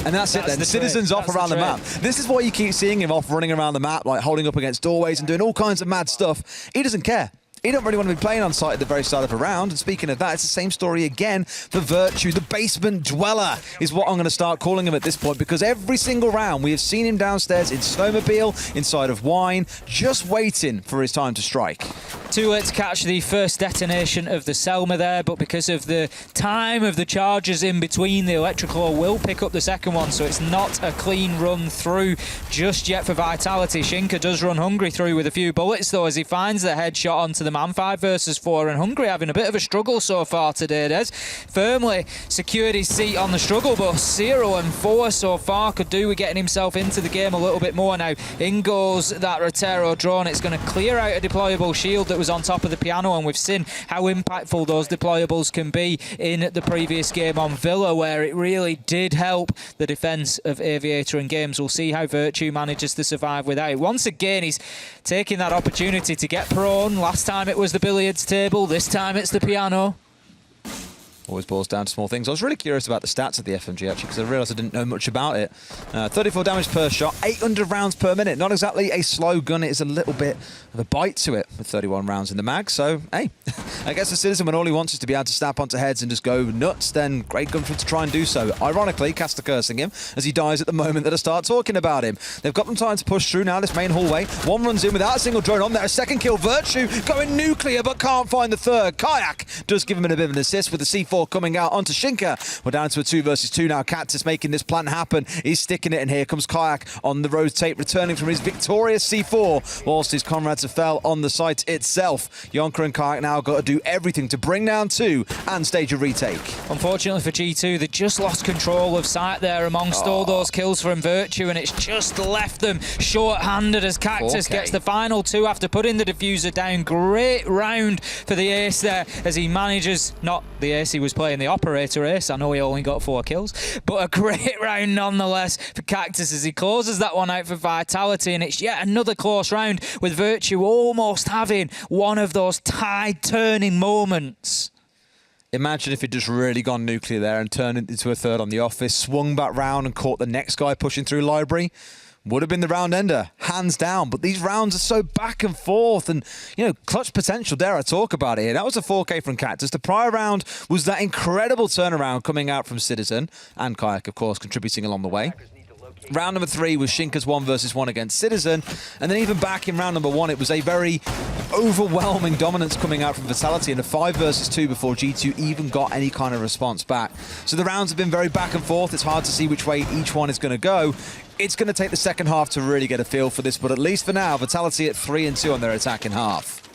And that's it then. The Citizen's off around the map. This is why you keep seeing him off running around the map, like holding up against doorways and doing all kinds of mad stuff. He doesn't care. He don't really want to be playing on site at the very start of a round. And speaking of that, it's the same story again for Virtue. The basement dweller is what I'm going to start calling him at this point, because every single round we have seen him downstairs in Snowmobile, inside of Wine, just waiting for his time to strike. Too late to catch the first detonation of the Selma there, but because of the time of the charges in between, the Electrical will pick up the second one, so it's not a clean run through just yet for Vitality. Shinka does run Hungry through with a few bullets, though, as he finds the headshot onto the man. 5 versus 4, and Hungry having a bit of a struggle so far today, Des. Firmly secured his seat on the struggle bus. 0 and 4 so far. Could do with getting himself into the game a little bit more now. In goes that Rotero drone. It's going to clear out a deployable shield that was on top of the piano, and we've seen how impactful those deployables can be in the previous game on Villa, where it really did help the defence of Aviator and Games. We'll see how Virtue manages to survive without it. Once again, he's taking that opportunity to get prone. Last time it was the billiards table, this time it's the piano. Always boils down to small things. I was really curious about the stats of the FMG, actually, because I realised I didn't know much about it. 34 damage per shot, 800 rounds per minute. Not exactly a slow gun. It is a little bit of a bite to it with 31 rounds in the mag. So, hey, I guess the Citizen, when all he wants is to be able to snap onto heads and just go nuts, then great gun for him to try and do so. Ironically, Caster cursing him as he dies at the moment that I start talking about him. They've got them time to push through now, this main hallway. One runs in without a single drone on there. A second kill, Virtue going nuclear, but can't find the third. Kayak does give him a bit of an assist with the C4 coming out onto Shinka. We're down to a 2 versus 2 now. Cactus making this plan happen. He's sticking it, and here comes Kayak on the rotate, returning from his victorious C4, whilst his comrades have fell on the site itself. Yonka and Kayak now got to do everything to bring down 2 and stage a retake. Unfortunately for G2, they just lost control of site there amongst all those kills from Virtue, and it's just left them short-handed as Cactus gets the final 2 after putting the diffuser down. Great round for the ace there as he manages, not the ace, he was playing the operator ace. I know he only got 4 kills, but a great round nonetheless for Cactus as he closes that one out for Vitality, and it's yet another close round with Virtue almost having one of those tide-turning moments. Imagine if it just really gone nuclear there and turned it into a third on the office, swung back round and caught the next guy pushing through library. Would have been the round ender, hands down. But these rounds are so back and forth and, clutch potential, dare I talk about it here. That was a 4K from Cactus. The prior round was that incredible turnaround coming out from Citizen and Kayak, of course, contributing along the way. Round number 3 was Shinka's 1 versus 1 against Citizen. And then even back in round number 1, it was a very overwhelming dominance coming out from Vitality in a 5 versus 2 before G2 even got any kind of response back. So the rounds have been very back and forth. It's hard to see which way each one is going to go. It's going to take the second half to really get a feel for this, but at least for now, Vitality at 3-2 on their attacking half.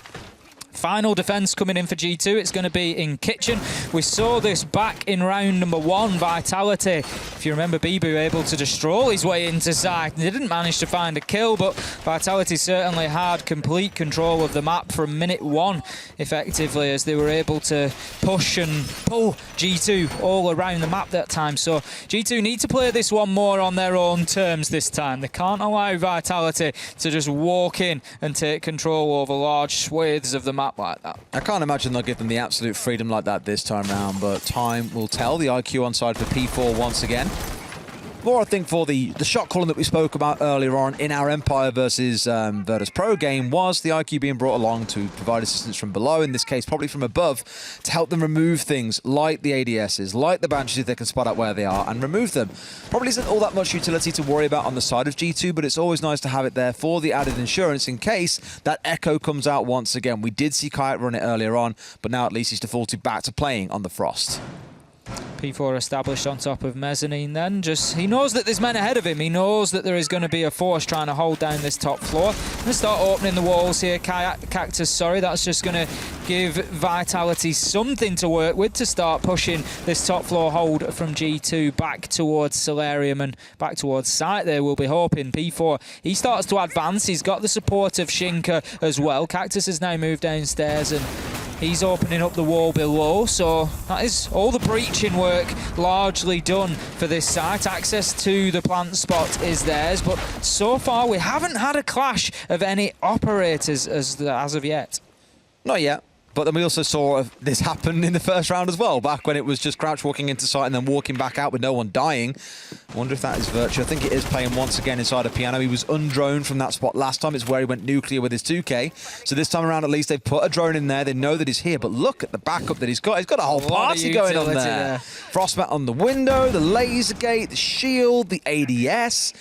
Final defense coming in for G2. It's going to be in Kitchen. We saw this back in round number 1. Vitality, if you remember, Bibu able to just stroll his way into site. They didn't manage to find a kill, but Vitality certainly had complete control of the map from minute 1, effectively, as they were able to push and pull G2 all around the map that time. So G2 need to play this one more on their own terms this time. They can't allow Vitality to just walk in and take control over large swathes of the map like that. I can't imagine they'll give them the absolute freedom like that this time round, but time will tell. The IQ on side for P4 once again. More, I think, for the shot calling that we spoke about earlier on in our Empire versus Virtus Pro game was the IQ being brought along to provide assistance from below, in this case probably from above, to help them remove things like the ADSs, like the Banshees if they can spot out where they are and remove them. Probably isn't all that much utility to worry about on the side of G2, but it's always nice to have it there for the added insurance in case that Echo comes out once again. We did see Kayak run it earlier on, but now at least he's defaulted back to playing on the Frost. P4 established on top of Mezzanine then. He knows that there's men ahead of him. He knows that there is going to be a force trying to hold down this top floor. Going to start opening the walls here. Cactus, that's just going to give Vitality something to work with to start pushing this top floor hold from G2 back towards Solarium and back towards site there, we'll be hoping. P4, he starts to advance. He's got the support of Shinka as well. Cactus has now moved downstairs and he's opening up the wall below, so that is all the breaching work largely done for this site. Access to the plant spot is theirs, but so far we haven't had a clash of any operators as of yet. Not yet. But then we also saw this happen in the first round as well, back when it was just Crouch walking into site and then walking back out with no one dying. I wonder if that is Virtue. I think it is playing once again inside a piano. He was undroned from that spot last time. It's where he went nuclear with his 2K. So this time around, at least, they've put a drone in there. They know that he's here. But look at the backup that he's got. He's got a whole party going on there. Frostmat on the window, the laser gate, the shield, the ADS.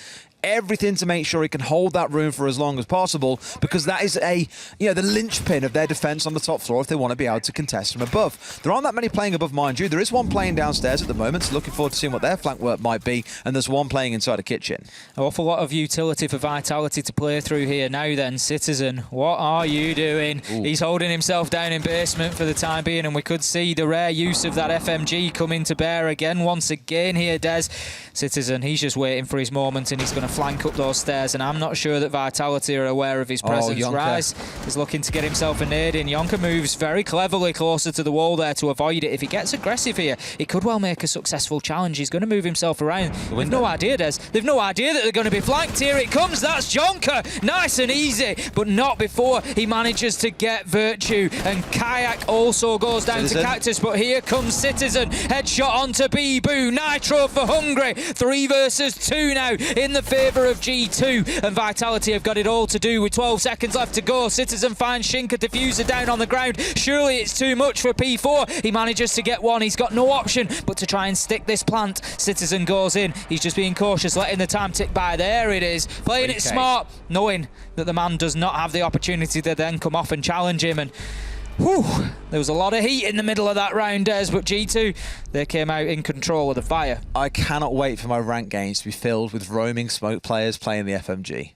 Everything to make sure he can hold that room for as long as possible, because that is the linchpin of their defense on the top floor if they want to be able to contest from above. There aren't that many playing above, mind you. There is one playing downstairs at the moment, so looking forward to seeing what their flank work might be, and there's one playing inside a kitchen. An awful lot of utility for Vitality to play through here now then. Citizen, what are you doing? Ooh. He's holding himself down in basement for the time being, and we could see the rare use of that FMG coming to bear again, once again here, Des. Citizen, he's just waiting for his moment, and he's going to flank up those stairs, and I'm not sure that Vitality are aware of his presence. Rise is looking to get himself a nade in. Yonka moves very cleverly closer to the wall there to avoid it. If he gets aggressive here, it could well make a successful challenge. He's going to move himself around. They've no idea, Des. They've no idea that they're going to be flanked. Here it comes. That's Jonka. Nice and easy, but not before he manages to get Virtue. And Kayak also goes down to Cactus, but here comes Citizen. Headshot onto Bibu. Nitro for Hungry. 3 versus 2 now in the favour of G2, and Vitality have got it all to do with 12 seconds left to go. Citizen finds Shinka diffuser down on the ground. Surely it's too much for P4. He manages to get one. He's got no option but to try and stick this plant. Citizen goes in. He's just being cautious, letting the time tick by. There it is. Playing it smart, knowing that the man does not have the opportunity to then come off and challenge him. And whew, there was a lot of heat in the middle of that round, Des, but G2, they came out in control of the fire. I cannot wait for my rank games to be filled with roaming smoke players playing the FMG.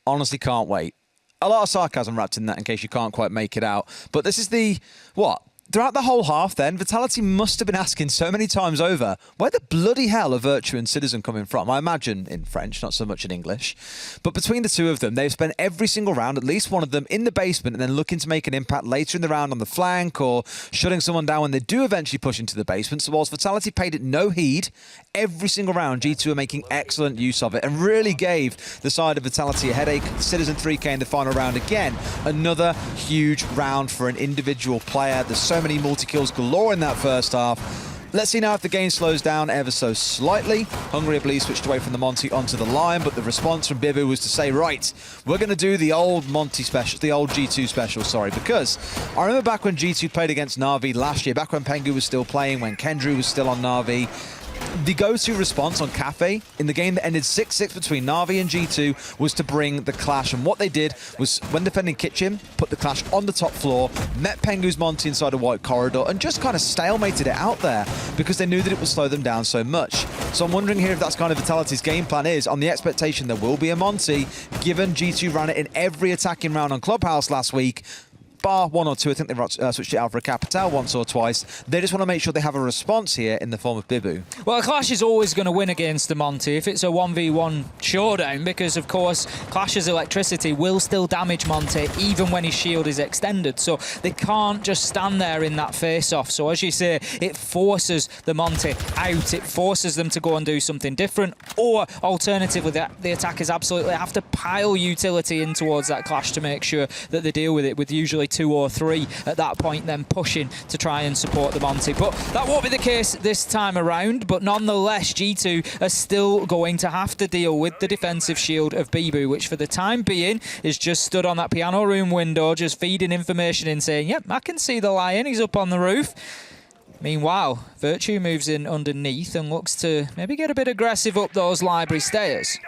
Honestly, can't wait. A lot of sarcasm wrapped in that in case you can't quite make it out. But this is the, what? Throughout the whole half then, Vitality must have been asking so many times over, where the bloody hell are Virtue and Citizen coming from? I imagine in French, not so much in English. But between the two of them, they've spent every single round, at least one of them, in the basement and then looking to make an impact later in the round on the flank or shutting someone down when they do eventually push into the basement. So whilst Vitality paid it no heed, every single round, G2 are making excellent use of it and really gave the side of Vitality a headache. Citizen 3K in the final round again. Another huge round for an individual player. There's so many multi-kills galore in that first half. Let's see now if the game slows down ever so slightly. Hungry, I believe, switched away from the Monty onto the Lion, but the response from Bibu was to say, right, we're going to do the old Monty special, the old G2 special, sorry, because I remember back when G2 played against Na'Vi last year, back when Pengu was still playing, when Kendry was still on Na'Vi, the go-to response on Cafe in the game that ended 6-6 between Na'Vi and G2 was to bring the Clash. And what they did was, when defending Kitchen, put the Clash on the top floor, met Pengu's Monty inside a white corridor, and just kind of stalemated it out there because they knew that it would slow them down so much. So I'm wondering here if that's kind of Vitality's game plan is, on the expectation there will be a Monty, given G2 ran it in every attacking round on Clubhouse last week, bar one or two. I think they've switched it out for a Capital once or twice. They just want to make sure they have a response here in the form of Bibu. Well, Clash is always going to win against the Monty if it's a 1v1 showdown, because, of course, Clash's electricity will still damage Monty even when his shield is extended. So they can't just stand there in that face-off. So, as you say, it forces the Monty out. It forces them to go and do something different. Or, alternatively, the attackers absolutely have to pile utility in towards that Clash to make sure that they deal with it, with usually 2 or 3 at that point, then pushing to try and support the Monty. But that won't be the case this time around. But nonetheless, G2 are still going to have to deal with the defensive shield of Bibu, which for the time being is just stood on that piano room window, just feeding information in, saying, yep, I can see the Lion, he's up on the roof. Meanwhile, Virtue moves in underneath and looks to maybe get a bit aggressive up those library stairs.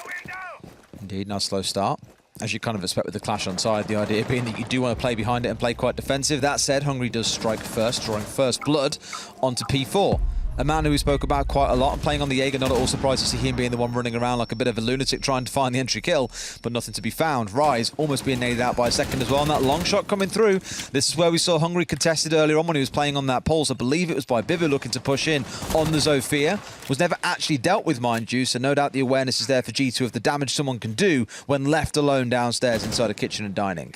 Indeed, nice slow start. As you kind of expect with the Clash on side, the idea being that you do want to play behind it and play quite defensive. That said, Hungry does strike first, drawing first blood onto P4. A man who we spoke about quite a lot and playing on the Jaeger, not at all surprised to see him being the one running around like a bit of a lunatic trying to find the entry kill, but nothing to be found. Rise almost being naded out by a second as well, and that long shot coming through. This is where we saw Hungry contested earlier on when he was playing on that pulse. I believe it was by Bivu looking to push in on the Zofia. Was never actually dealt with, mind you, so no doubt the awareness is there for G2 of the damage someone can do when left alone downstairs inside a kitchen and dining.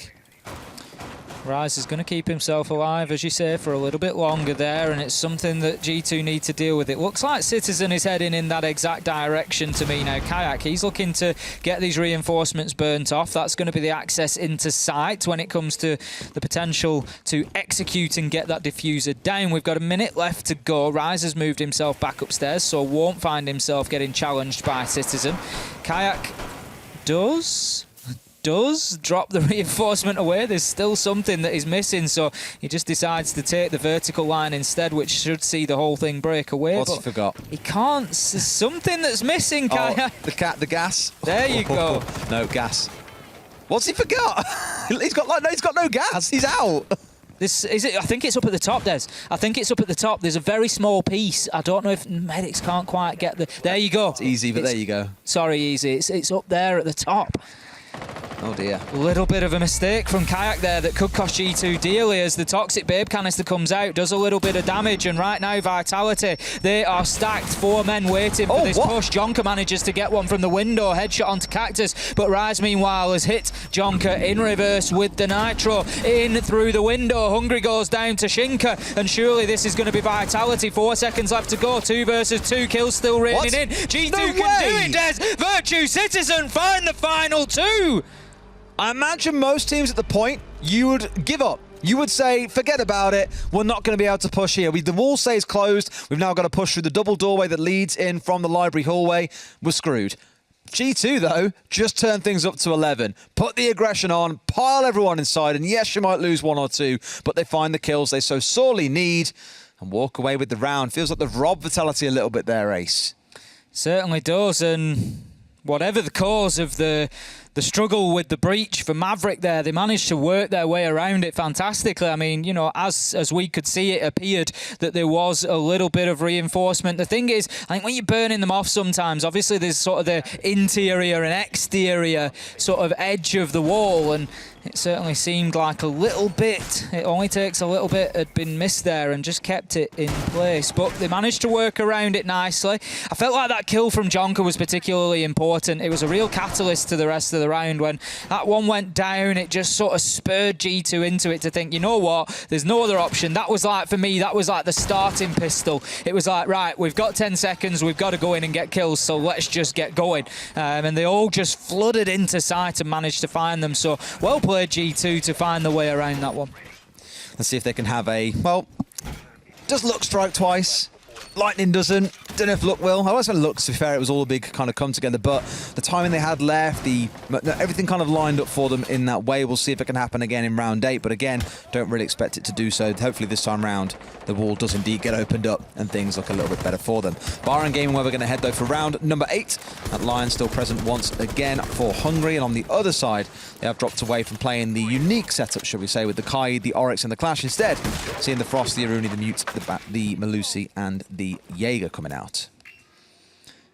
Rise is going to keep himself alive, as you say, for a little bit longer there, and it's something that G2 need to deal with. It looks like Citizen is heading in that exact direction to me now. Kayak, he's looking to get these reinforcements burnt off. That's going to be the access into sight when it comes to the potential to execute and get that diffuser down. We've got a minute left to go. Rise has moved himself back upstairs, so won't find himself getting challenged by Citizen. Kayak does drop the reinforcement away. There's still something that is missing, so he just decides to take the vertical line instead, which should see the whole thing break away. What's he forgot? He can't. There's something that's missing, Kaya. Oh, the gas. There you go. No, gas. What's he forgot? he's got no gas. He's out. This is it. I think it's up at the top, Des. I think it's up at the top. There's a very small piece. I don't know if medics can't quite get the... There you go. It's easy, but there you go. Sorry, Easy. It's up there at the top. Oh dear. A little bit of a mistake from Kayak there that could cost G2 dearly as the Toxic Babe canister comes out, does a little bit of damage, and right now Vitality, they are stacked. 4 men waiting for this push. Jonker manages to get one from the window, headshot onto Cactus, but Rise meanwhile has hit Jonker in reverse with the Nitro in through the window. Hungry goes down to Shinka, and surely this is going to be Vitality. 4 seconds left to go, 2 versus 2, kills still raining in. G2 can do it, Des. Virtue Citizen find the final 2. I imagine most teams at the point, you would give up. You would say, forget about it, we're not going to be able to push here. The wall stays closed, we've now got to push through the double doorway that leads in from the library hallway. We're screwed. G2, though, just turn things up to 11. Put the aggression on, pile everyone inside, and yes, you might lose 1 or 2, but they find the kills they so sorely need and walk away with the round. Feels like they've robbed Vitality a little bit there, Ace. Certainly does, and whatever the cause of the struggle with the breach for Maverick there, they managed to work their way around it fantastically. I mean, you know, as we could see, it appeared that there was a little bit of reinforcement. The thing is, I think when you're burning them off sometimes, obviously there's sort of the interior and exterior sort of edge of the wall, and it certainly seemed like a little bit, it only takes a little bit, had been missed there and just kept it in place. But they managed to work around it nicely. I felt like that kill from Jonker was particularly important. It was a real catalyst to the rest of the round. When that one went down, it just sort of spurred G2 into it to think, you know what, there's no other option. That was like, for me, that was like the starting pistol. It was like, right, we've got 10 seconds, we've got to go in and get kills, so let's just get going. And they all just flooded into sight and managed to find them. So well played G2 to find the way around that one. Let's see if they can have a, well, Does Luck strike twice? Lightning doesn't. Don't know if Luck will. I was going to Luck, to be fair, it was all a big kind of come together, but the timing they had left, everything kind of lined up for them in that way. We'll see if it can happen again in round 8, but again, don't really expect it to do so. Hopefully this time round, the wall does indeed get opened up and things look a little bit better for them. Bahrain Gaming, where we're going to head though for round number 8. That Lion still present once again for Hungary, and on the other side, they have dropped away from playing the unique setup, shall we say, with the Kai, the Oryx and the Clash. Instead, seeing the Frost, the Aruni, the Mute, the Melusi and the Jaeger coming out.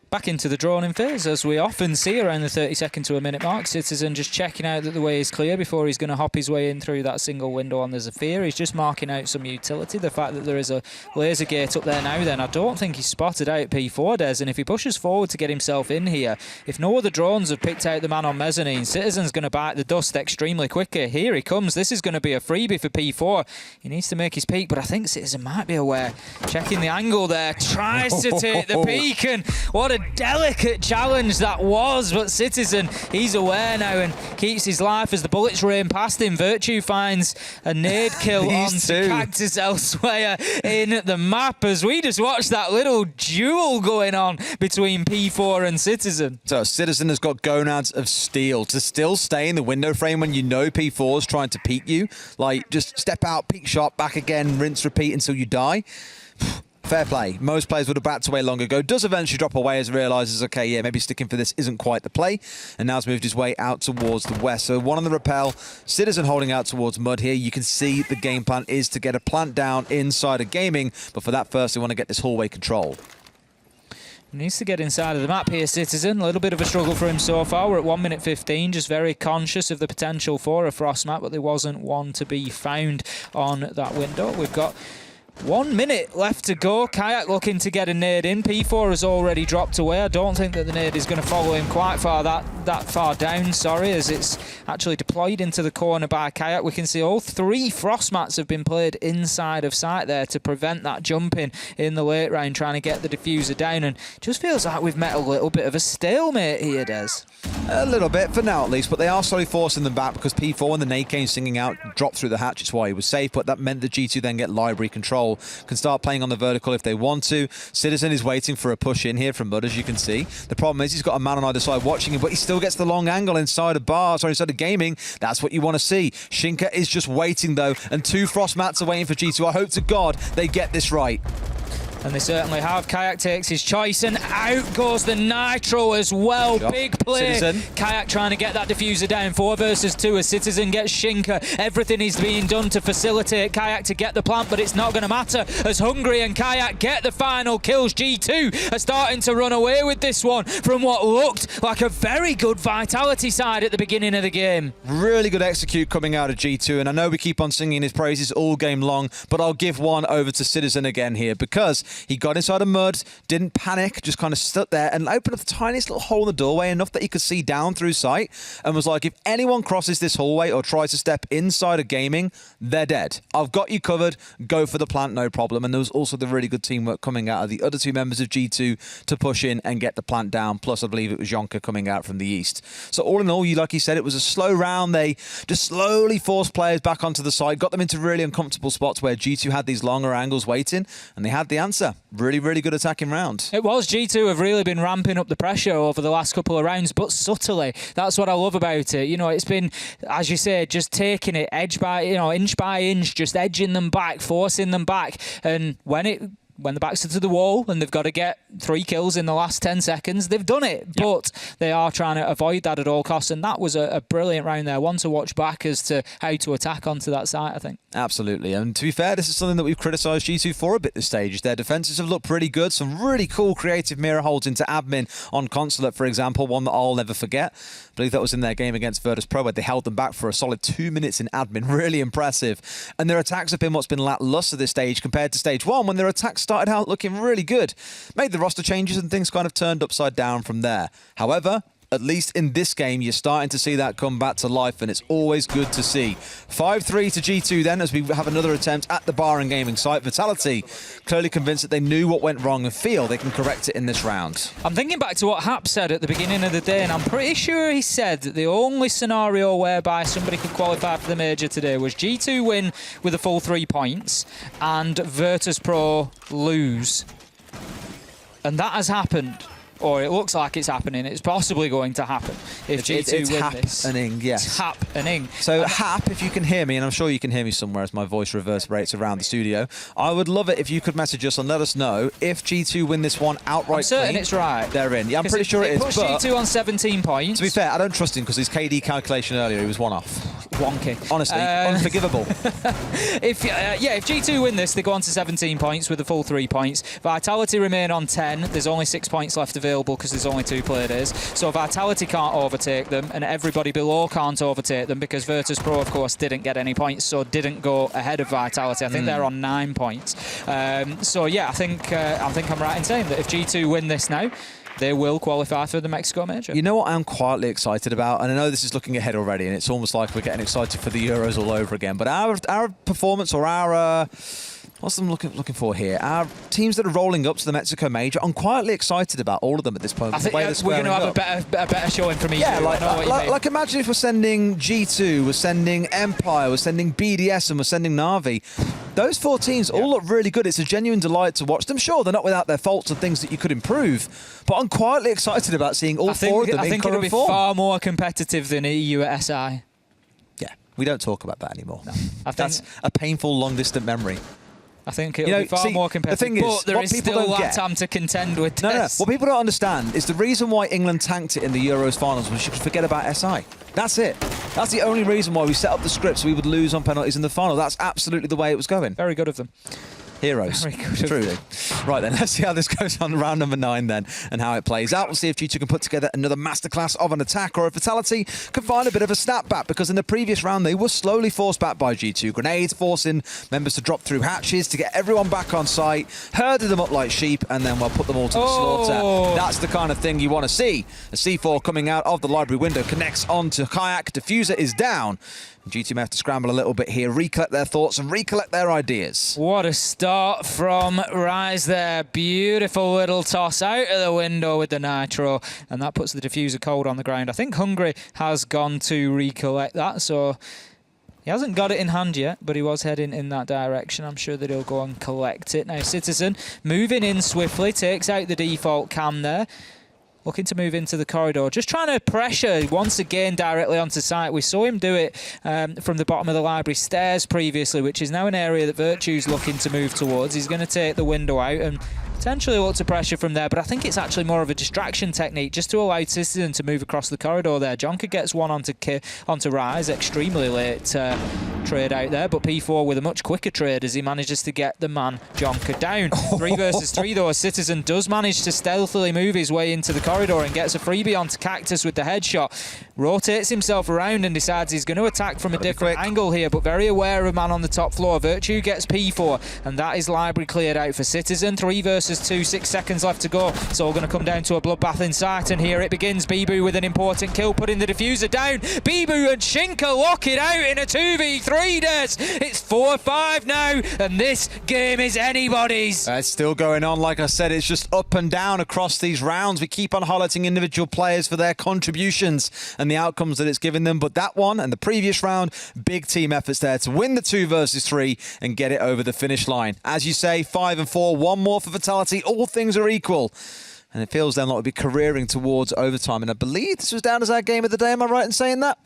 Back into the drawn-in phase, as we often see around the 30-second to a minute mark. Citizen just checking out that the way is clear before he's going to hop his way in through that single window on the Zephyr. He's just marking out some utility. The fact that there is a laser gate up there now, then I don't think he's spotted out P4 Des, and if he pushes forward to get himself in here, if no other drones have picked out the man on mezzanine, Citizen's going to bite the dust extremely quicker. Here he comes. This is going to be a freebie for P4. He needs to make his peak, but I think Citizen might be aware. Checking the angle there, tries to take the peak, and what a delicate challenge that was, but Citizen, he's aware now and keeps his life as the bullets rain past him. Virtue finds a nade kill onto Cactus elsewhere in the map as we just watched that little duel going on between P4 and Citizen. So Citizen has got gonads of steel to still stay in the window frame when you know P4 is trying to peek you. Like, just step out, peek shot, back again, rinse, repeat until you die. Fair play. Most players would have backed away long ago. Does eventually drop away as he realises, okay, yeah, maybe sticking for this isn't quite the play. And now has moved his way out towards the west. So one on the rappel. Citizen holding out towards Mud here. You can see the game plan is to get a plant down inside of gaming. But for that first, they want to get this hallway control. Needs to get inside of the map here, Citizen. A little bit of a struggle for him so far. We're at 1 minute 15, just very conscious of the potential for a frost map, but there wasn't one to be found on that window. We've got 1 minute left to go. Kayak looking to get a nade in. P4 has already dropped away. I don't think that the nade is going to follow him quite that far down, sorry, as it's actually deployed into the corner by Kayak. We can see all 3 frost mats have been played inside of sight there to prevent that jumping in the late round, trying to get the diffuser down, and just feels like we've met a little bit of a stalemate here, Des. A little bit, for now at least, but they are slowly forcing them back because P4, when the nade came singing out, dropped through the hatch. It's why he was safe, but that meant that G2 then get library control, can start playing on the vertical if they want to. Citizen is waiting for a push in here from Mud, as you can see. The problem is he's got a man on either side watching him, but he still gets the long angle inside of inside of gaming. That's what you want to see. Shinka is just waiting though, and 2 frost mats are waiting for G2. I hope to God they get this right. And they certainly have. Kayak takes his choice, and out goes the Nitro as well. Shot. Big play. Citizen. Kayak trying to get that diffuser down. 4 versus 2 as Citizen gets Shinka. Everything is being done to facilitate Kayak to get the plant, but it's not going to matter as Hungary and Kayak get the final kills. G2 are starting to run away with this one from what looked like a very good Vitality side at the beginning of the game. Really good execute coming out of G2, and I know we keep on singing his praises all game long, but I'll give one over to Citizen again here because he got inside of Mud, didn't panic, just kind of stood there and opened up the tiniest little hole in the doorway, enough that he could see down through sight, and was like, if anyone crosses this hallway or tries to step inside of gaming, they're dead. I've got you covered. Go for the plant, no problem. And there was also the really good teamwork coming out of the other 2 members of G2 to push in and get the plant down. Plus, I believe it was Jonka coming out from the east. So all in all, like you said, it was a slow round. They just slowly forced players back onto the side, got them into really uncomfortable spots where G2 had these longer angles waiting, and they had the answer. Really, really good attacking round. It was. G2 have really been ramping up the pressure over the last couple of rounds, but subtly. That's what I love about it. You know, it's been, as you say, just taking it inch by inch, just edging them back, forcing them back. And when the backs are to the wall and they've got to get 3 kills in the last 10 seconds, they've done it. Yep. But they are trying to avoid that at all costs, and that was a brilliant round there. One to watch back as to how to attack onto that site, I think. Absolutely. And to be fair, this is something that we've criticised G2 for a bit this stage. Their defences have looked pretty good. Some really cool creative mirror holds into admin on Consulate, for example, one that I'll never forget. I believe that was in their game against Virtus Pro, where they held them back for a solid 2 minutes in admin. Really impressive. And their attacks have been what's been lacklustre this stage compared to stage 1, when their attacks started out looking really good. Made the roster changes and things kind of turned upside down from there. However, at least in this game, you're starting to see that come back to life, and it's always good to see. 5-3 to G2 then, as we have another attempt at the bar and gaming site. Vitality clearly convinced that they knew what went wrong and feel they can correct it in this round. I'm thinking back to what Hap said at the beginning of the day, and I'm pretty sure he said that the only scenario whereby somebody could qualify for the major today was G2 win with a full 3 points and Virtus.pro lose. And that has happened. Or it looks like it's happening. It's possibly going to happen if G2 win this. It's happening, yes. It's happening. So, Hap, if you can hear me, and I'm sure you can hear me somewhere as my voice reverberates around the studio, I would love it if you could message us and let us know if G2 win this one outright. I'm certain clean, it's right. they're in. Yeah, I'm pretty sure it is. Puts G2 on 17 points. To be fair, I don't trust him because his KD calculation earlier, he was one off. Wonky. Honestly, unforgivable. If G2 win this, they go on to 17 points with a full 3 points. Vitality remain on 10. There's only 6 points left available because there's only 2 Playdays. So Vitality can't overtake them, and everybody below can't overtake them because Virtus.pro, of course, didn't get any points, so didn't go ahead of Vitality. I think they're on 9 points. So yeah, I think I'm right in saying that if G2 win this now, they will qualify for the Mexico Major. You know what I'm quietly excited about? And I know this is looking ahead already, and it's almost like we're getting excited for the Euros all over again. But our performance, or our... what's I'm looking for here? Our teams that are rolling up to the Mexico Major, I'm quietly excited about all of them at this point. I think we're going to have a better showing from each. Yeah, like imagine if we're sending G2, we're sending Empire, we're sending BDS, and we're sending Na'Vi. Those 4 teams all look really good. It's a genuine delight to watch them. Sure, they're not without their faults and things that you could improve, but I'm quietly excited about seeing all 4 of them in current form. I think it'll be far more competitive than EU at SI. Yeah, we don't talk about that anymore. No. That's a painful, long-distant memory. I think it'll be far more competitive, the thing is, but there is still Latam to contend with. No. What people don't understand is the reason why England tanked it in the Euros finals was you could forget about SI. That's it. That's the only reason why we set up the script so we would lose on penalties in the final. That's absolutely the way it was going. Very good of them. Heroes. Very good. Truly. Right then, let's see how this goes on round number 9 then, and how it plays out. We'll see if G2 can put together another masterclass of an attack, or if Vitality can find a bit of a snapback, because in the previous round they were slowly forced back by G2. Grenades forcing members to drop through hatches to get everyone back on site, herded them up like sheep, and then we'll put them all to the slaughter. That's the kind of thing you want to see. A C4 coming out of the library window connects onto Kayak. Diffuser is down. G2 may have to scramble a little bit here, recollect their thoughts and recollect their ideas. What a start from Rise there. Beautiful little toss out of the window with the nitro, and that puts the diffuser cold on the ground. I think Hungry has gone to recollect that, so he hasn't got it in hand yet, but he was heading in that direction. I'm sure that he'll go and collect it. Now Citizen moving in swiftly, takes out the default cam there. Looking to move into the corridor, just trying to pressure once again directly onto site. We saw him do it from the bottom of the library stairs previously, which is now an area that Virtue's looking to move towards. He's going to take the window out and potentially look to pressure from there, but I think it's actually more of a distraction technique just to allow Citizen to move across the corridor there. Jonker gets one onto Rise, extremely late trade out there, but P4 with a much quicker trade as he manages to get the man Jonker down. 3 versus 3 though, Citizen does manage to stealthily move his way into the corridor and gets a freebie onto Cactus with the headshot. Rotates himself around and decides he's going to attack from a different angle here, but very aware of a man on the top floor. Virtue gets P4, and that is library cleared out for Citizen. 3 versus 2, 6 seconds left to go. It's all going to come down to a bloodbath in sight, and here it begins. Bibu with an important kill, putting the diffuser down. Bibu and Shinka lock it out in a 2v3, Des. It's 4-5 now, and this game is anybody's. It's still going on. Like I said, it's just up and down across these rounds. We keep on highlighting individual players for their contributions and the outcomes that it's given them, but that one and the previous round, big team efforts there to win the 2 versus 3 and get it over the finish line. As you say, 5 and 4, one more for Vitality. All things are equal, and it feels then like we'll be careering towards overtime. And I believe this was down as our game of the day. Am I right in saying that?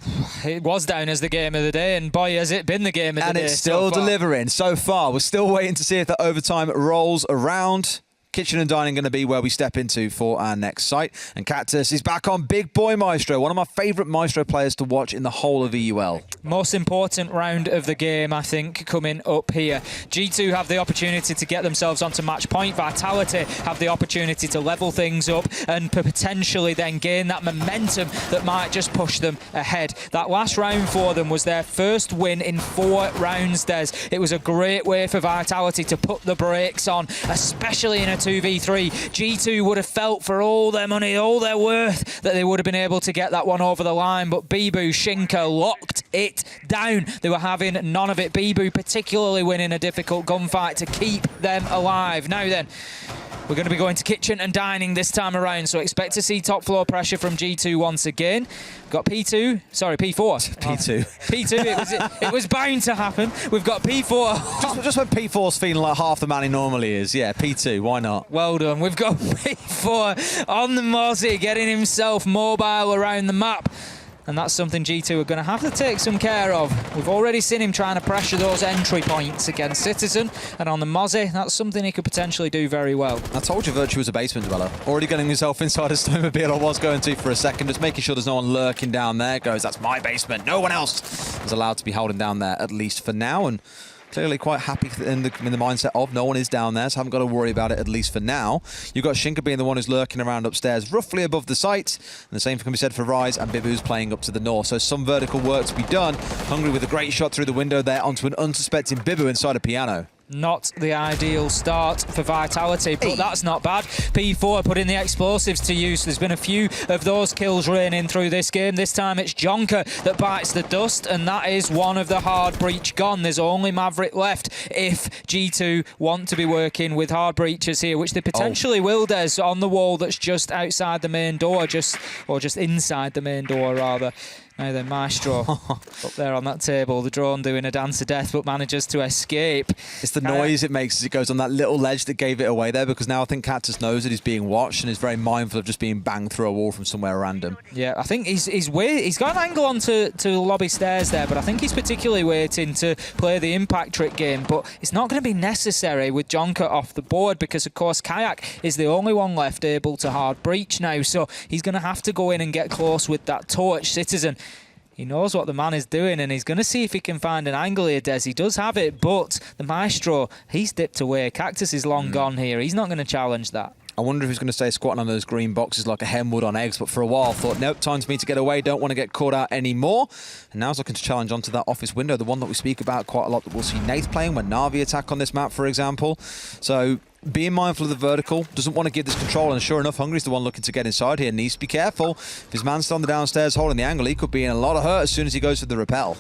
It was down as the game of the day, and boy, has it been the game of the day. And it's still delivering so far. We're still waiting to see if the overtime rolls around. Kitchen and dining going to be where we step into for our next site. And Cactus is back on Big Boy Maestro, one of my favourite Maestro players to watch in the whole of EUL. Most important round of the game, I think, coming up here. G2 have the opportunity to get themselves onto match point. Vitality have the opportunity to level things up and potentially then gain that momentum that might just push them ahead. That last round for them was their first win in 4 rounds, Des. It was a great way for Vitality to put the brakes on, especially in a 2v3. G2 would have felt for all their money, all their worth, that they would have been able to get that one over the line, but Bibu, Shinka locked it down. They were having none of it. Bibu particularly winning a difficult gunfight to keep them alive. Now then, we're going to be going to kitchen and dining this time around, so expect to see top floor pressure from G2 once again. We've got P4. P2. It was bound to happen. We've got P4. Just when P4's feeling like half the man he normally is. Yeah, P2, why not? Well done. We've got P4 on the Mozzie, getting himself mobile around the map. And that's something G2 are going to have to take some care of. We've already seen him trying to pressure those entry points against Citizen, and on the Mozzie, that's something he could potentially do very well. I told you Virtue was a basement dweller. Already getting himself inside a snowmobile I was going to for a second, just making sure there's no one lurking down there. Goes, that's my basement. No one else is allowed to be holding down there, at least for now. And clearly quite happy in the mindset of no one is down there, so haven't got to worry about it, at least for now. You've got Shinka being the one who's lurking around upstairs, roughly above the site. And the same can be said for Rise, and Bibu's playing up to the north. So some vertical work to be done. Hungry with a great shot through the window there onto an unsuspecting Bibu inside a piano. Not the ideal start for Vitality, but that's not bad. P4 putting the explosives to use. There's been a few of those kills raining through this game. This time it's Jonker that bites the dust, and that is one of the hard breach gone. There's only Maverick left if G2 want to be working with hard breaches here, which they potentially will, Des, on the wall that's just outside the main door, just inside the main door, rather. Now then, Maestro up there on that table, the drone doing a dance of death, but manages to escape. It's the noise it makes as it goes on that little ledge that gave it away there, because now I think Cactus knows that he's being watched and is very mindful of just being banged through a wall from somewhere random. Yeah, I think he's got an angle onto the lobby stairs there, but I think he's particularly waiting to play the impact trick game, but it's not going to be necessary with Jonker off the board, because of course Kayak is the only one left able to hard breach now, so he's going to have to go in and get close with that torch. Citizen, he knows what the man is doing, and he's going to see if he can find an angle here, Des. He does have it, but the Maestro, he's dipped away. Cactus is long gone here. He's not going to challenge that. I wonder if he's going to stay squatting on those green boxes like a hen would on eggs, but for a while thought, nope, time for me to get away, don't want to get caught out anymore. And now he's looking to challenge onto that office window, the one that we speak about quite a lot that we'll see Nath playing when Na'Vi attack on this map, for example. So being mindful of the vertical, doesn't want to give this control, and sure enough, Hungry's the one looking to get inside here. Needs to be careful. If his man's still on the downstairs holding the angle, he could be in a lot of hurt as soon as he goes for the rappel.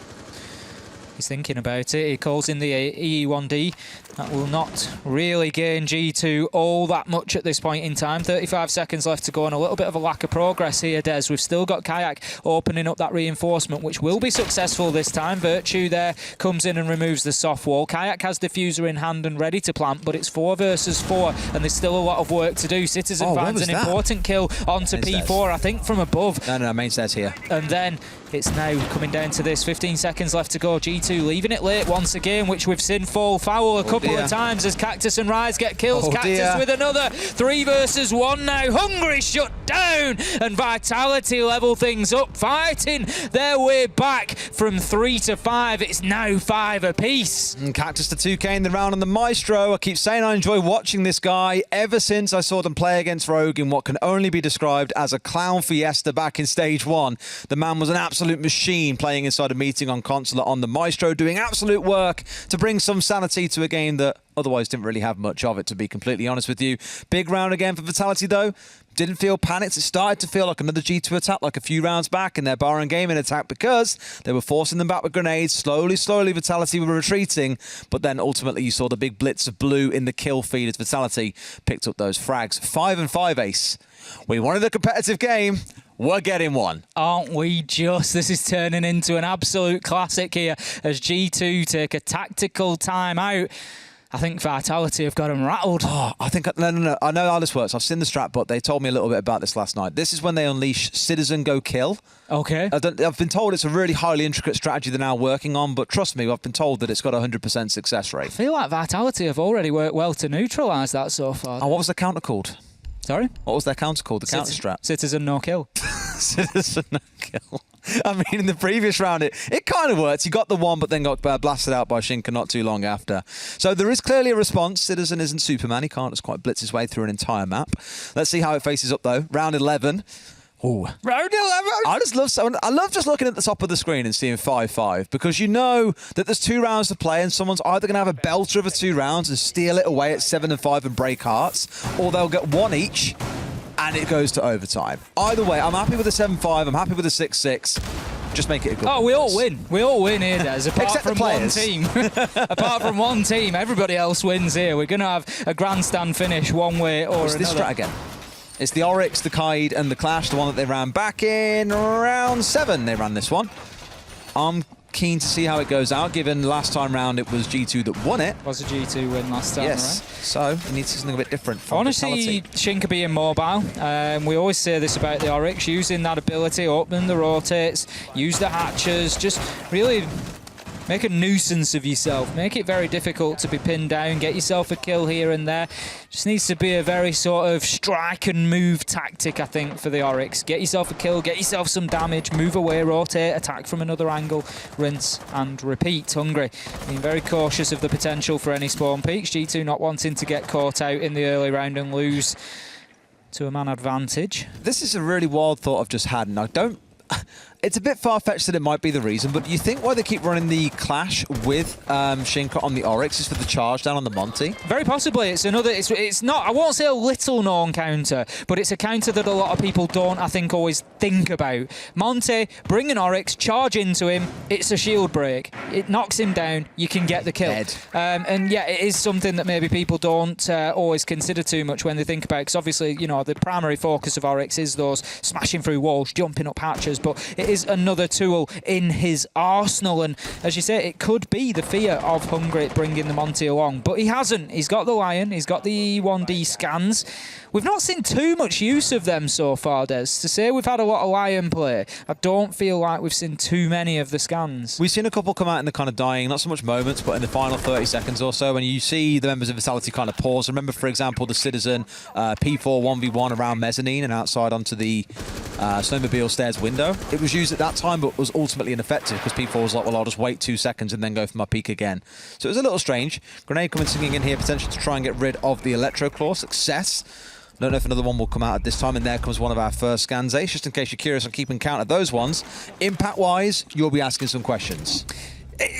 He's thinking about it. He calls in the EE1D. That will not really gain G2 all that much at this point in time. 35 seconds left to go, and a little bit of a lack of progress here, Des. We've still got Kayak opening up that reinforcement, which will be successful this time. Virtue there comes in and removes the soft wall. Kayak has diffuser in hand and ready to plant, but it's 4 versus 4, and there's still a lot of work to do. Citizen finds an important kill onto P4, I think from above. No, main stairs here. And then it's now coming down to this. 15 seconds left to go. G2 leaving it late once again, which we've seen fall foul a couple of times as Cactus and Rise get kills. Cactus with another. 3 versus 1 now. Hungry shut down, and Vitality level things up, fighting their way back from 3 to 5. It's now 5 apiece. And Cactus to 2K in the round on the Maestro. I keep saying I enjoy watching this guy ever since I saw them play against Rogue in what can only be described as a clown fiesta back in stage 1. The man was an absolute machine playing inside a meeting on Consulate on the Maestro, doing absolute work to bring some sanity to a game that otherwise didn't really have much of it, to be completely honest with you. Big round again for Vitality though. Didn't feel panicked. It started to feel like another G2 attack, like a few rounds back in their bar and gaming attack, because they were forcing them back with grenades. Slowly, Vitality were retreating, but then ultimately you saw the big blitz of blue in the kill feed as Vitality picked up those frags. 5 and 5 ace. We wanted a competitive game. We're getting one. Aren't we just? This is turning into an absolute classic here as G2 take a tactical timeout. I think Vitality have got them rattled. Oh, I think... No. I know how this works. I've seen the strat, but they told me a little bit about this last night. This is when they unleash Citizen Go Kill. Okay. I've been told it's a really highly intricate strategy they're now working on, but trust me, I've been told that it's got a 100% success rate. I feel like Vitality have already worked well to neutralise that so far. Oh, what was the counter called? Sorry? What was their counter called? The counter strat? Citizen No Kill. Citizen No Kill. I mean, in the previous round, it kind of worked. You got the one, but then got blasted out by Shinka not too long after. So there is clearly a response. Citizen isn't Superman. He can't just quite blitz his way through an entire map. Let's see how it faces up, though. Round 11. Ooh. Round 11. I love just looking at the top of the screen and seeing 5-5 because you know that there's 2 rounds to play and someone's either going to have a belter of a 2 rounds and steal it away at 7-5 and break hearts, or they'll get 1 each and it goes to overtime. Either way, I'm happy with the 7-5. I'm happy with the 6-6. Just make it a good one. We all win. We all win here, Des. Apart Except the from one players. team. Apart from one team, everybody else wins here. We're going to have a grandstand finish one way or What's another. this strat again? It's the Oryx, the Kaid, and the Clash, the one that they ran back in round 7. They ran this one. I'm keen to see how it goes out, given last time round it was G2 that won it. Was a G2 win last time, Yes, right? so we need to see something a bit different from Honestly, Vitality. Shinka being mobile. We always say this about the Oryx, using that ability, opening the rotates, use the hatches, just really make a nuisance of yourself. Make it very difficult to be pinned down, get yourself a kill here and there. Just needs to be a very sort of strike and move tactic, I think, for the Oryx. Get yourself a kill, get yourself some damage, move away, rotate, attack from another angle, rinse and repeat. Hungry, being very cautious of the potential for any spawn peaks. G2 not wanting to get caught out in the early round and lose to a man advantage. This is a really wild thought I've just had, and I don't... It's a bit far-fetched that it might be the reason, but do you think why they keep running the Clash with Shinka on the Oryx is for the charge down on the Monty? Very possibly. It's another. It's not. I won't say a little-known counter, but it's a counter that a lot of people don't, I think, always think about. Monty, bring an Oryx, charge into him. It's a shield break. It knocks him down. You can get the kill. Dead. And yeah, it is something that maybe people don't always consider too much when they think about it. Because obviously, you know, the primary focus of Oryx is those smashing through walls, jumping up hatches, but it is another tool in his arsenal, and as you say, it could be the fear of Hungry bringing the Monty along, but he hasn't. He's got the Lion, he's got the E1D scans. We've not seen too much use of them so far, Des. To say we've had a lot of Lion play, I don't feel like we've seen too many of the scans. We've seen a couple come out in the kind of dying, not so much moments, but in the final 30 seconds or so, when you see the members of Vitality kind of pause. Remember, for example, the Citizen P4 1v1 around Mezzanine and outside onto the snowmobile stairs window. It was used at that time, but was ultimately ineffective because P4 was like, well, I'll just wait 2 seconds and then go for my peak again. So it was a little strange. Grenade coming singing in here, potentially to try and get rid of the Electro Claw. Success. Don't know if another one will come out at this time, and there comes one of our first scans. Ace, just in case you're curious on keeping count of those ones. Impact-wise, you'll be asking some questions.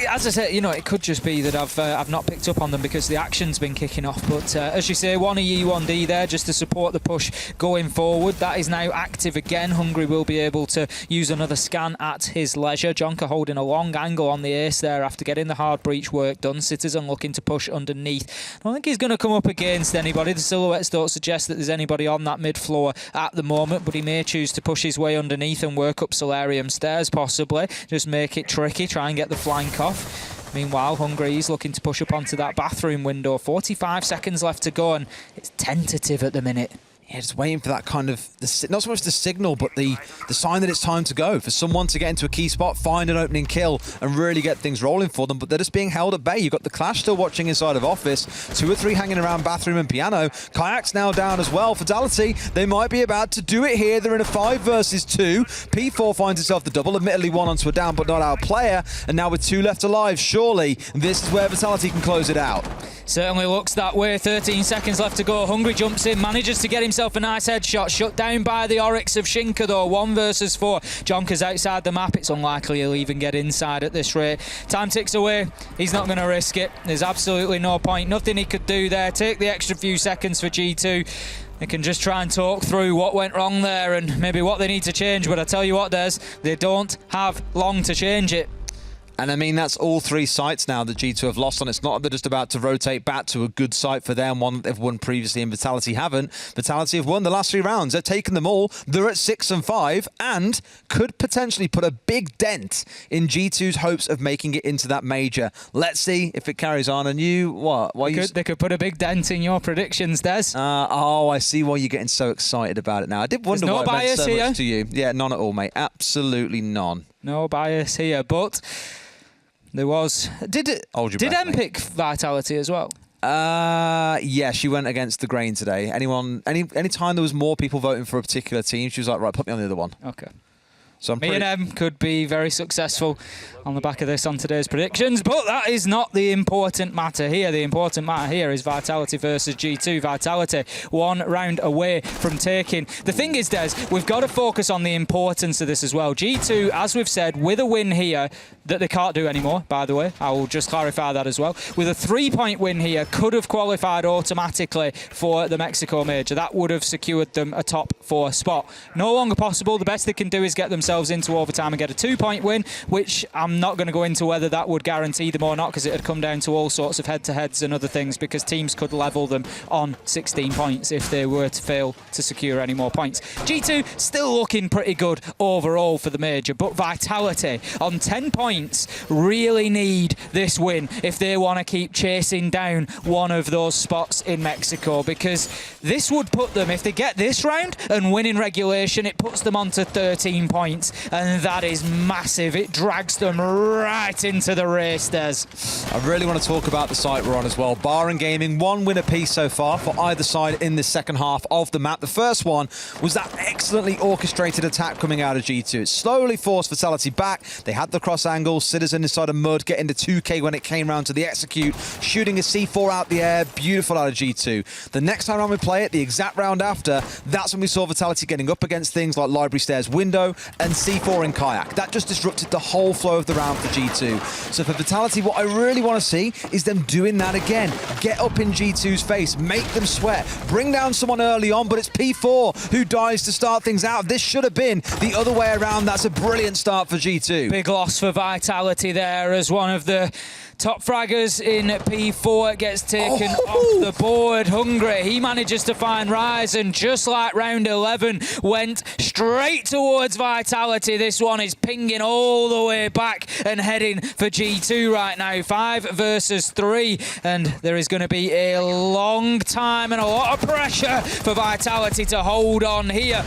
As I said, you know, it could just be that I've not picked up on them because the action's been kicking off. But as you say, one E1D there just to support the push going forward. That is now active again. Hungry will be able to use another scan at his leisure. Jonker holding a long angle on the ace there after getting the hard breach work done. Citizen looking to push underneath. I don't think he's going to come up against anybody. The silhouettes don't suggest that there's anybody on that mid floor at the moment, but he may choose to push his way underneath and work up Solarium stairs possibly. Just make it tricky, try and get the flank off. Meanwhile, Hungry is looking to push up onto that bathroom window. 45 seconds left to go, and it's tentative at the minute. Yeah, just waiting for that kind of, not so much the signal, but the sign that it's time to go. For someone to get into a key spot, find an opening kill, and really get things rolling for them. But they're just being held at bay. You've got the Clash still watching inside of Office. 2 or 3 hanging around Bathroom and Piano. Kayak's now down as well. Fatality, they might be about to do it here. They're in a 5 versus 2. P4 finds itself the double. Admittedly, 1 onto a down, but not our player. And now with 2 left alive, surely this is where Vitality can close it out. Certainly looks that way. 13 seconds left to go. Hungry jumps in, manages to get himself a nice headshot. Shut down by the Oryx of Shinka though. 1 versus 4. Jonker's outside the map. It's unlikely he'll even get inside at this rate. Time ticks away. He's not going to risk it. There's absolutely no point. Nothing he could do there. Take the extra few seconds for G2. They can just try and talk through what went wrong there and maybe what they need to change. But I tell you what, Des, they don't have long to change it. And I mean, that's all 3 sites now that G2 have lost on. It's not that they're just about to rotate back to a good site for them, one that they've won previously, and Vitality haven't. Vitality have won the last 3 rounds. They've taken them all. They're at 6 and 5 and could potentially put a big dent in G2's hopes of making it into that major. Let's see if it carries on. And you, what? They could put a big dent in your predictions, Des. Oh, I see why you're getting so excited about it now. I did wonder There's no why it meant bias so here. much to you. Yeah, none at all, mate. Absolutely none. No bias here, but there was. Did Hold your breath, M pick Vitality as well? Yeah, she went against the grain today. Any time there was more people voting for a particular team, she was like, right, put me on the other one. Okay. So Me and M could be very successful on the back of this on today's predictions, but that is not the important matter here. The important matter here is Vitality versus G2. Vitality 1 round away from taking. The thing is, Des, we've got to focus on the importance of this as well. G2, as we've said, with a win here, that they can't do anymore, by the way. I will just clarify that as well. With a 3-point win here, could have qualified automatically for the Mexico Major. That would have secured them a top 4 spot. No longer possible. The best they can do is get themselves into overtime and get a 2-point win, which I'm not going to go into whether that would guarantee them or not, because it would come down to all sorts of head-to-heads and other things, because teams could level them on 16 points if they were to fail to secure any more points. G2 still looking pretty good overall for the Major, but Vitality on 10 points really need this win if they want to keep chasing down one of those spots in Mexico, because this would put them, if they get this round and win in regulation, it puts them onto 13 points, and that is massive. It drags them right into the race, Des. I really want to talk about the site we're on as well. Bar and Gaming, 1 win apiece so far for either side in the second half of the map. The first one was that excellently orchestrated attack coming out of G2. It slowly forced Vitality back. They had the cross angle. Citizen inside of mud, getting the 2K when it came round to the execute, shooting a C4 out the air. Beautiful out of G2. The next time around we play it, the exact round after, that's when we saw Vitality getting up against things like Library Stairs window and C4 in Kayak. That just disrupted the whole flow of the round for G2. So for Vitality, what I really want to see is them doing that again. Get up in G2's face, make them sweat, bring down someone early on, but it's P4 who dies to start things out. This should have been the other way around. That's a brilliant start for G2. Big loss for Vitality there, as one of the top fraggers in P4 gets taken off the board. Hungry, he manages to find Rise, and just like round 11, went straight towards Vitality. This one is pinging all the way back and heading for G2 right now. 5 versus 3, and there is going to be a long time and a lot of pressure for Vitality to hold on here.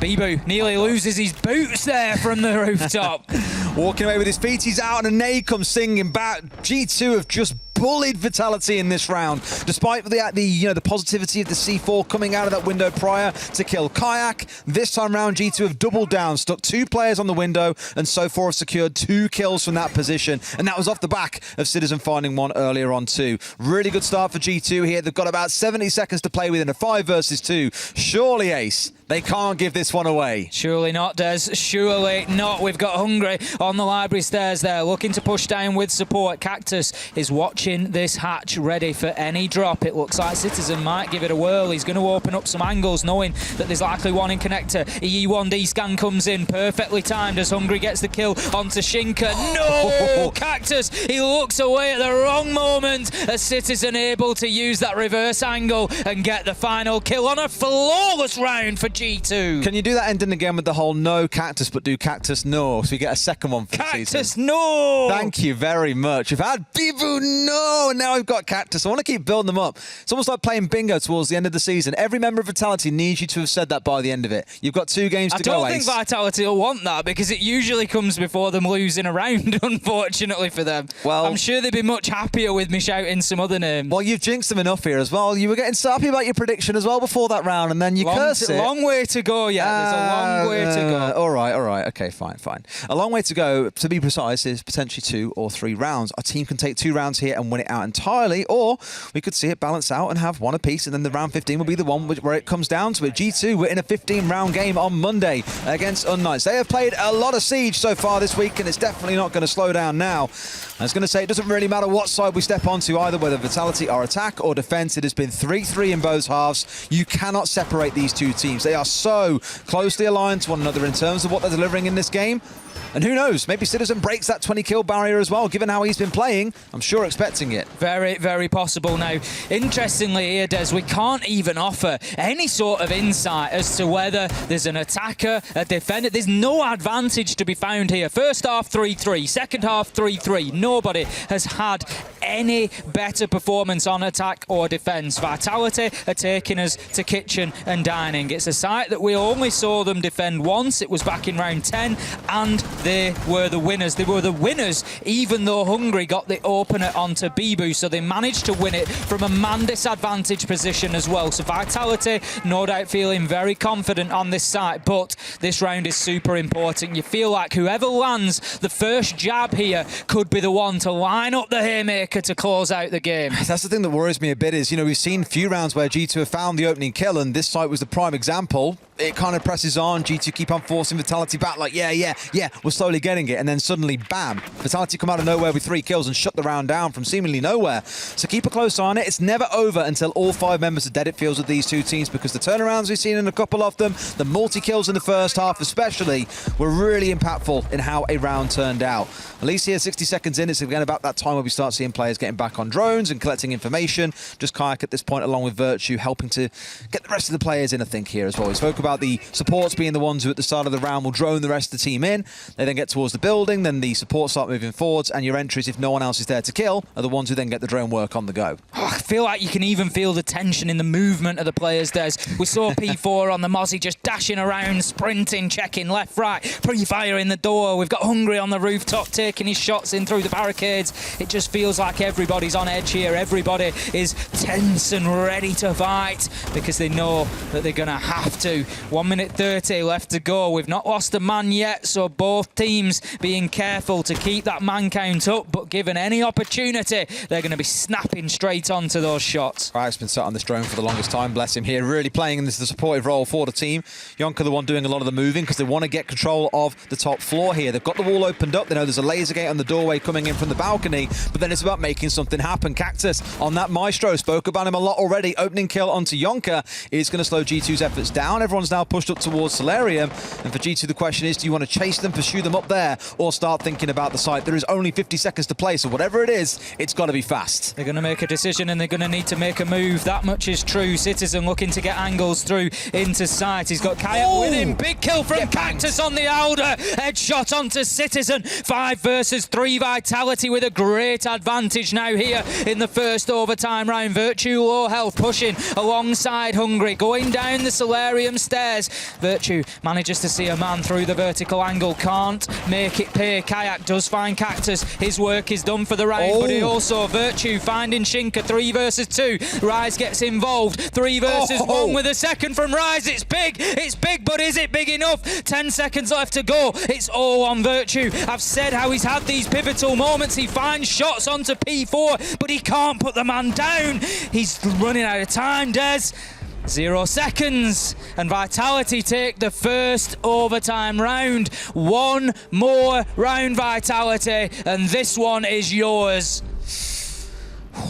Bibu nearly loses his boots there from the rooftop. Walking away with his feet, he's out, and a nade comes singing back. G2 have just bullied Vitality in this round, despite the positivity of the C4 coming out of that window prior to kill Kayak. This time round, G2 have doubled down, stuck 2 players on the window, and so far have secured 2 kills from that position, and that was off the back of Citizen finding one earlier on too. Really good start for G2 here. They've got about 70 seconds to play within a 5 versus 2. Surely, Ace, they can't give this one away. Surely not, Des. Surely not. We've got Hungry on the Library Stairs there, looking to push down with support. Cactus is watching this hatch, ready for any drop. It looks like Citizen might give it a whirl. He's going to open up some angles, knowing that there's likely one in connector. E1D scan comes in, perfectly timed as Hungry gets the kill onto Shinka. No! Cactus, he looks away at the wrong moment as Citizen able to use that reverse angle and get the final kill on a flawless round for G2. Can you do that ending again with the whole no Cactus, but do Cactus no, so we get a second one for the season? Cactus no! Thank you very much. We've had Bibu no, and now we've got Cactus. I want to keep building them up. It's almost like playing bingo towards the end of the season. Every member of Vitality needs you to have said that by the end of it. You've got 2 games to go, I don't think Vitality will want that, because it usually comes before them losing a round, unfortunately for them. Well, I'm sure they'd be much happier with me shouting some other names. Well, you've jinxed them enough here as well. You were getting so happy about your prediction as well before that round, and then you cursed it. Long way to go yet. There's a long way to go. All right. Okay, fine. A long way to go, to be precise, is potentially 2 or 3 rounds. Our team can take 2 rounds here and win it out entirely, or we could see it balance out and have 1 apiece, and then the round 15 will be the one where it comes down to it. G2 were in a 15-round game on Monday against Unknights. They have played a lot of Siege so far this week, and it's definitely not going to slow down now. I was going to say, it doesn't really matter what side we step onto, either whether Vitality are attack or defense. It has been 3-3 in both halves. You cannot separate these 2 teams. They are so closely aligned to one another in terms of what they're delivering in this game. And who knows, maybe Citizen breaks that 20-kill barrier as well, given how he's been playing. I'm sure expecting it. Very, very possible. Now, interestingly here, Des, we can't even offer any sort of insight as to whether there's an attacker, a defender. There's no advantage to be found here. First half, 3-3. Second half, 3-3. Nobody has had any better performance on attack or defence. Vitality are taking us to kitchen and dining. It's as site that we only saw them defend once. It was back in round 10, and they were the winners. They were the winners, even though Hungary got the opener onto Bibu, so they managed to win it from a man disadvantaged position as well. So Vitality, no doubt feeling very confident on this site, but this round is super important. You feel like whoever lands the first jab here could be the one to line up the haymaker to close out the game. That's the thing that worries me a bit is, we've seen a few rounds where G2 have found the opening kill, and this site was the prime example. It kind of presses on, G2 keep on forcing Vitality back, like, yeah, we're slowly getting it, and then suddenly, bam, Vitality come out of nowhere with 3 kills and shut the round down from seemingly nowhere. So keep a close eye on it. It's never over until all 5 members are dead, it feels, with these two teams, because the turnarounds we've seen in a couple of them, the multi-kills in the first half especially, were really impactful in how a round turned out. At least here, 60 seconds in, it's again about that time where we start seeing players getting back on drones and collecting information. Just Kayak at this point, along with Virtue, helping to get the rest of the players in, I think, here as well. We spoke about the supports being the ones who at the start of the round will drone the rest of the team in. They then get towards the building, then the supports start moving forwards, and your entries, if no one else is there to kill, are the ones who then get the drone work on the go. Oh, I feel like you can even feel the tension in the movement of the players, Des. We saw P4 on the Mozzie just dashing around, sprinting, checking left, right, pre-fire in the door. We've got Hungry on the rooftop taking his shots in through the barricades. It just feels like everybody's on edge here. Everybody is tense and ready to fight because they know that they're going to have to. 1 minute 30 left to go. We've not lost a man yet, so both teams being careful to keep that man count up, but given any opportunity, they're going to be snapping straight onto those shots. Kajak's been sat on this drone for the longest time, bless him, here, really playing in the supportive role for the team. Yonka the one doing a lot of the moving because they want to get control of the top floor here. They've got the wall opened up. They know there's a laser gate on the doorway coming in from the balcony, but then it's about making something happen. Cactus on that Maestro, spoke about him a lot already. Opening kill onto Yonka is going to slow G2's efforts down. Everyone's now pushed up towards Solarium, and for G2 the question is, do you want to chase them, pursue them up there, or start thinking about the site? There is only 50 seconds to play, so whatever it is, it's got to be fast. They're going to make a decision and they're going to need to make a move. That much is true. Citizen looking to get angles through into sight. He's got Kayak with him. Big kill from Cactus on the Elder. Headshot onto Citizen. 5 versus 3 Vitality with a great advantage now here in the first overtime round. Virtue low health pushing alongside Hungry, going down the Solarium stairs. Virtue manages to see a man through the vertical angle, can't make it pay. Kayak does find Cactus. His work is done for the round, but he also, Virtue finding Shinka. 3 versus 2. Rise gets involved. 3 versus 1 with a second from Rise. It's big, but is it big enough? 10 seconds left to go. It's all on Virtue. I've said how he's had these pivotal moments. He finds shots onto P4, but he can't put the man down. He's running out of time, Des. 0 seconds, and Vitality take the first overtime round. One more round, Vitality, and this one is yours.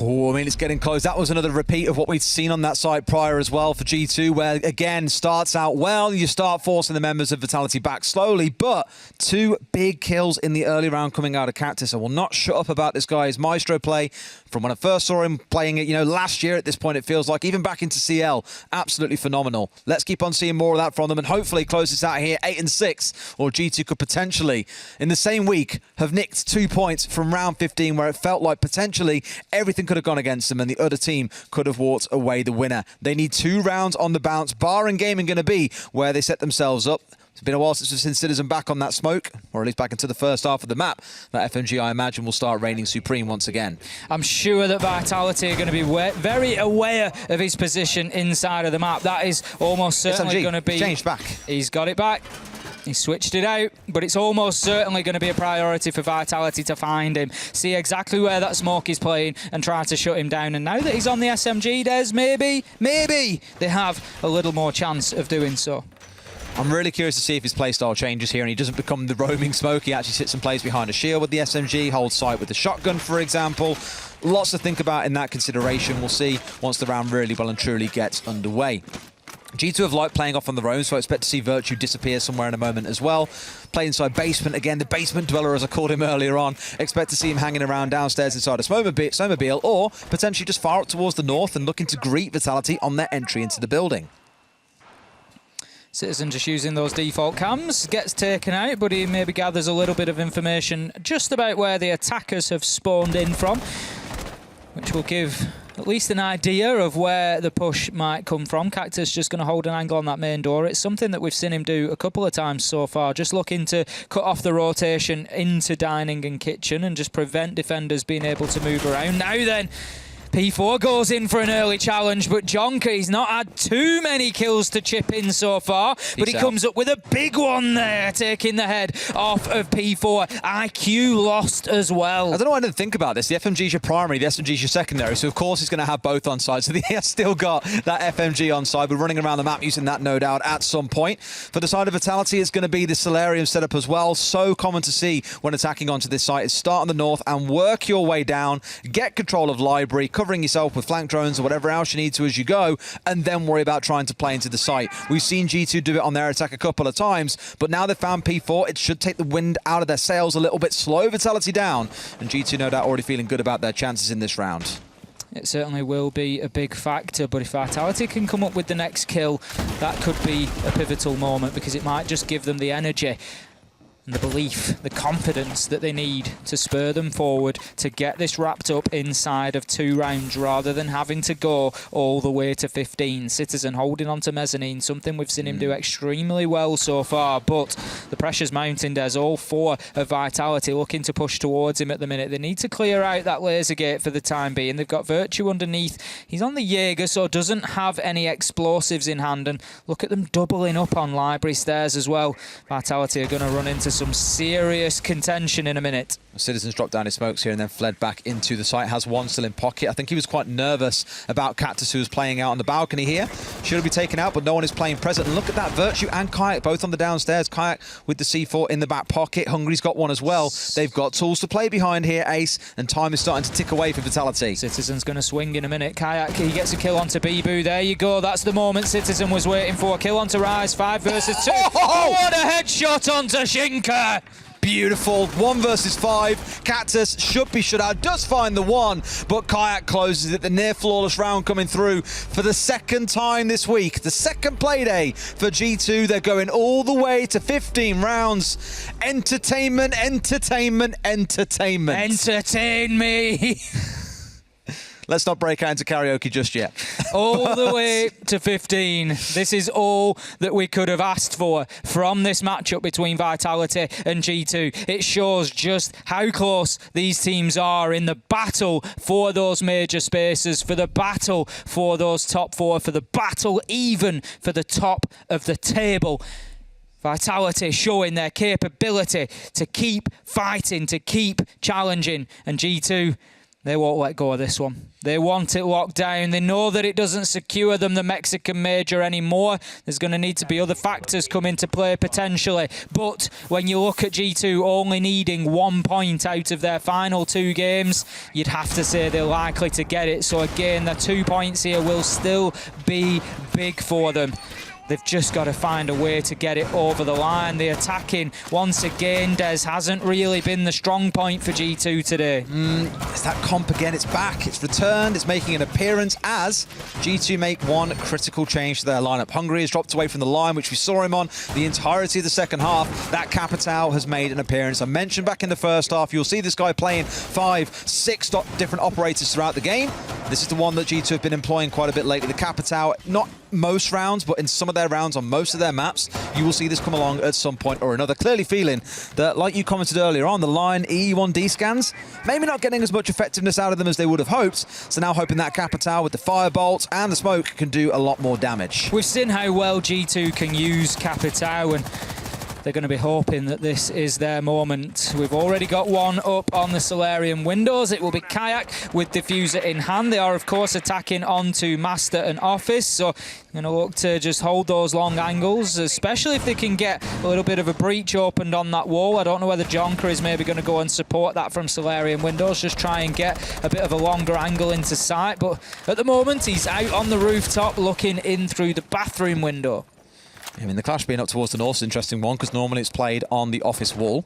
Oh, I mean, it's getting close. That was another repeat of what we'd seen on that side prior as well for G2, where, again, starts out well. You start forcing the members of Vitality back slowly, but 2 big kills in the early round coming out of Cactus. I will not shut up about this guy's Maestro play. From when I first saw him playing it, last year at this point, it feels like, even back into CL, absolutely phenomenal. Let's keep on seeing more of that from them and hopefully close this out here 8-6, or G2 could potentially, in the same week, have nicked 2 points from round 15, where it felt like potentially everything could have gone against them and the other team could have walked away the winner. They need 2 rounds on the bounce, bar and gaming going to be where they set themselves up. It's been a while since we've seen Citizen back on that smoke, or at least back into the first half of the map. That FMG, I imagine, will start reigning supreme once again. I'm sure that Vitality are going to be very aware of his position inside of the map. That is almost certainly going to be... changed back. He's got it back. He switched it out, but it's almost certainly going to be a priority for Vitality to find him, see exactly where that smoke is playing and try to shut him down. And now that he's on the SMG, Des, maybe they have a little more chance of doing so. I'm really curious to see if his playstyle changes here and he doesn't become the roaming smoke. He actually sits and plays behind a shield with the SMG, holds sight with the shotgun, for example. Lots to think about in that consideration. We'll see once the round really well and truly gets underway. G2 have liked playing off on their own, so I expect to see Virtue disappear somewhere in a moment as well. Play inside Basement again, the Basement Dweller, as I called him earlier on. Expect to see him hanging around downstairs inside a snowmobile, or potentially just far up towards the north and looking to greet Vitality on their entry into the building. Citizen just using those default cams, gets taken out, but he maybe gathers a little bit of information just about where the attackers have spawned in from, which will give at least an idea of where the push might come from. Cactus just going to hold an angle on that main door. It's something that we've seen him do a couple of times so far, just looking to cut off the rotation into dining and kitchen and just prevent defenders being able to move around. Now then, P4 goes in for an early challenge, but Jonker, he's not had too many kills to chip in so far, but he comes up with a big one there, taking the head off of P4. IQ lost as well. I don't know why I didn't think about this. The FMG's your primary, the SMG's your secondary, so of course he's going to have both on side. So he has still got that FMG on side. We're running around the map using that, no doubt, at some point. For the side of Vitality, it's going to be the Solarium setup as well. So common to see when attacking onto this site is start on the north and work your way down, get control of Library, covering yourself with flank drones or whatever else you need to as you go, and then worry about trying to play into the site. We've seen G2 do it on their attack a couple of times, but now they've found P4, it should take the wind out of their sails a little bit, slow Vitality down, and G2 no doubt already feeling good about their chances in this round. It certainly will be a big factor, but if Vitality can come up with the next kill, that could be a pivotal moment, because it might just give them the energy and the belief, the confidence that they need to spur them forward to get this wrapped up inside of 2 rounds rather than having to go all the way to 15. Citizen holding on to Mezzanine, something we've seen him do extremely well so far, but the pressure's mounting. There's all 4 of Vitality looking to push towards him at the minute. They need to clear out that laser gate for the time being. They've got Virtue underneath. He's on the Jaeger, so doesn't have any explosives in hand, and look at them doubling up on Library Stairs as well. Vitality are going to run into some serious contention in a minute. Citizens dropped down his smokes here and then fled back into the site. Has one still in pocket. I think he was quite nervous about Cactus, who was playing out on the balcony here. Should be taken out, but no one is playing present. And look at that, Virtue and Kayak both on the downstairs. Kayak with the C4 in the back pocket. Hungry's got one as well. They've got tools to play behind here, Ace, and time is starting to tick away for Vitality. Citizen's going to swing in a minute. Kayak, he gets a kill onto Bibu. There you go. That's the moment Citizen was waiting for. Kill onto Rise. 5 versus 2. Oh, what a headshot onto Shinka. Beautiful. 1 versus 5. Cactus should be shut out. Does find the one, but Kayak closes it. The near flawless round coming through for the second time this week. The second Playday for G2. They're going all the way to 15 rounds. Entertainment, entertainment, entertainment. Entertain me. Let's not break out into karaoke just yet. All the way to 15. This is all that we could have asked for from this matchup between Vitality and G2. It shows just how close these teams are in the battle for those major spaces, for the battle for those top 4, for the battle even for the top of the table. Vitality showing their capability to keep fighting, to keep challenging, and G2, they won't let go of this one. They want it locked down. They know that it doesn't secure them the Mexican major anymore. There's going to need to be other factors come into play potentially. But when you look at G2 only needing 1 point out of their final 2 games, you'd have to say they're likely to get it. So again, the 2 points here will still be big for them. They've just got to find a way to get it over the line. The attacking, once again, Des, hasn't really been the strong point for G2 today. It's that comp again. It's back. It's returned. It's making an appearance as G2 make one critical change to their lineup. Hungry has dropped away from the line, which we saw him on the entirety of the second half. That Capitao has made an appearance. I mentioned back in the first half, you'll see this guy playing 5, 6 different operators throughout the game. This is the one that G2 have been employing quite a bit lately. The Capitao, not most rounds, but in some of their rounds on most of their maps, you will see this come along at some point or another. Clearly feeling that, like you commented earlier on, the line E1D scans, maybe not getting as much effectiveness out of them as they would have hoped. So now hoping that Capitao with the firebolt and the smoke can do a lot more damage. We've seen how well G2 can use Capitao, and they're going to be hoping that this is their moment. We've already got one up on the Solarium windows. It will be Kayak with Diffuser in hand. They are, of course, attacking onto Master and Office, so going to look to just hold those long angles, especially if they can get a little bit of a breach opened on that wall. I don't know whether Jonker is maybe going to go and support that from Solarium windows, just try and get a bit of a longer angle into sight, but at the moment he's out on the rooftop looking in through the bathroom window. I mean, the clash being up towards the north is an interesting one, because normally it's played on the office wall.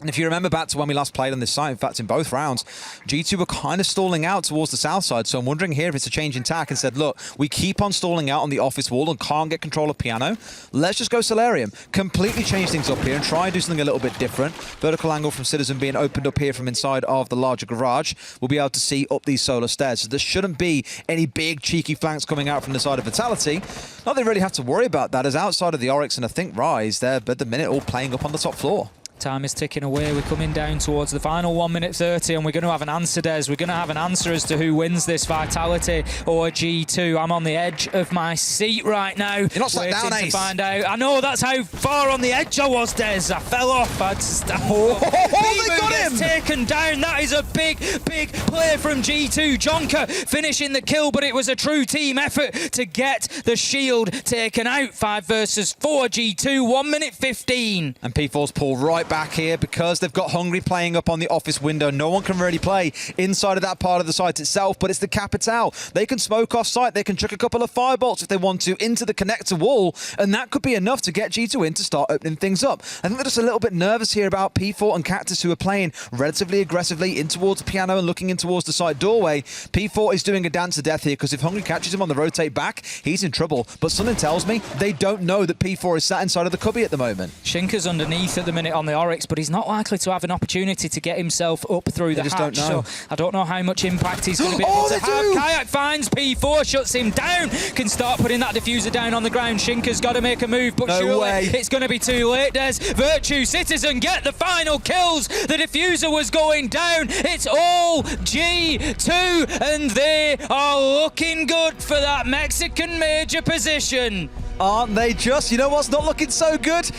And if you remember back to when we last played on this site, in fact, in both rounds, G2 were kind of stalling out towards the south side. So I'm wondering here if it's a change in tack and said, look, we keep on stalling out on the office wall and can't get control of Piano. Let's just go Solarium. Completely change things up here and try and do something a little bit different. Vertical angle from Citizen being opened up here from inside of the larger garage. We'll be able to see up these solar stairs. So there shouldn't be any big cheeky flanks coming out from the side of Vitality. Not they really have to worry about that, as outside of the Oryx and I think Rise, they're at the minute all playing up on the top floor. Time is ticking away. We're coming down towards the final 1 minute 30, and we're going to have an answer, Des. We're going to have an answer as to who wins this, Vitality or G2. I'm on the edge of my seat right now. You're not sat down, to Ace. find out. I know, that's how far on the edge I was, Des. I fell off. I had to stand up. They got gets him! taken down. That is a big play from G2. Jonker finishing the kill, but it was a true team effort to get the shield taken out. 5 versus 4 G2, 1 minute 15. And P4's pull right back here because they've got Hungry playing up on the office window. No one can really play inside of that part of the site itself, but it's the Capital. They can smoke off site. They can chuck a couple of firebolts if they want to into the connector wall, and that could be enough to get G2 in to start opening things up. I think they're just a little bit nervous here about P4 and Cactus, who are playing relatively aggressively in towards the Piano and looking in towards the side doorway. P4 is doing a dance to death here because if Hungry catches him on the rotate back, he's in trouble. But something tells me they don't know that P4 is sat inside of the cubby at the moment. Shinka's underneath at the minute on the Oryx, but he's not likely to have an opportunity to get himself up through the hatch. Don't know. So I don't know how much impact he's going to be able to have. Kayak finds P4, shuts him down, can start putting that diffuser down on the ground. Shinka's got to make a move, but surely it's going to be too late. Des Virtue Citizen get the final kills. The diffuser was going down. It's all G2, and they are looking good for that Mexican major position. Aren't they just? You know what's not looking so good?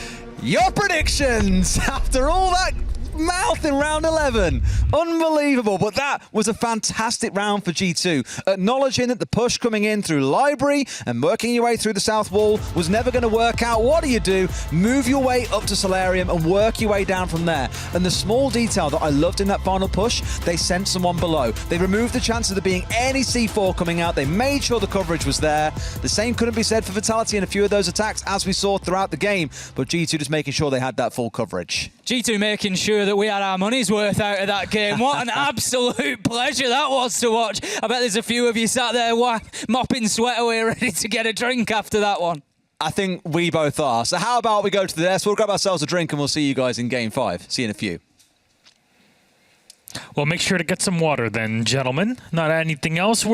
Your predictions after all that mouth in round 11. Unbelievable, but that was a fantastic round for G2. Acknowledging that the push coming in through Library and working your way through the south wall was never going to work out. What do? Move your way up to Solarium and work your way down from there. And the small detail that I loved in that final push, they sent someone below. They removed the chance of there being any C4 coming out. They made sure the coverage was there. The same couldn't be said for Vitality and a few of those attacks as we saw throughout the game, but G2 just making sure they had that full coverage. G2 making sure that we had our money's worth out of that game. What an absolute pleasure that was to watch. I bet there's a few of you sat there mopping sweat away ready to get a drink after that one. I think we both are. So how about we go to the desk, we'll grab ourselves a drink and we'll see you guys in Game 5. See you in a few. Well, make sure to get some water then, gentlemen. Not anything else.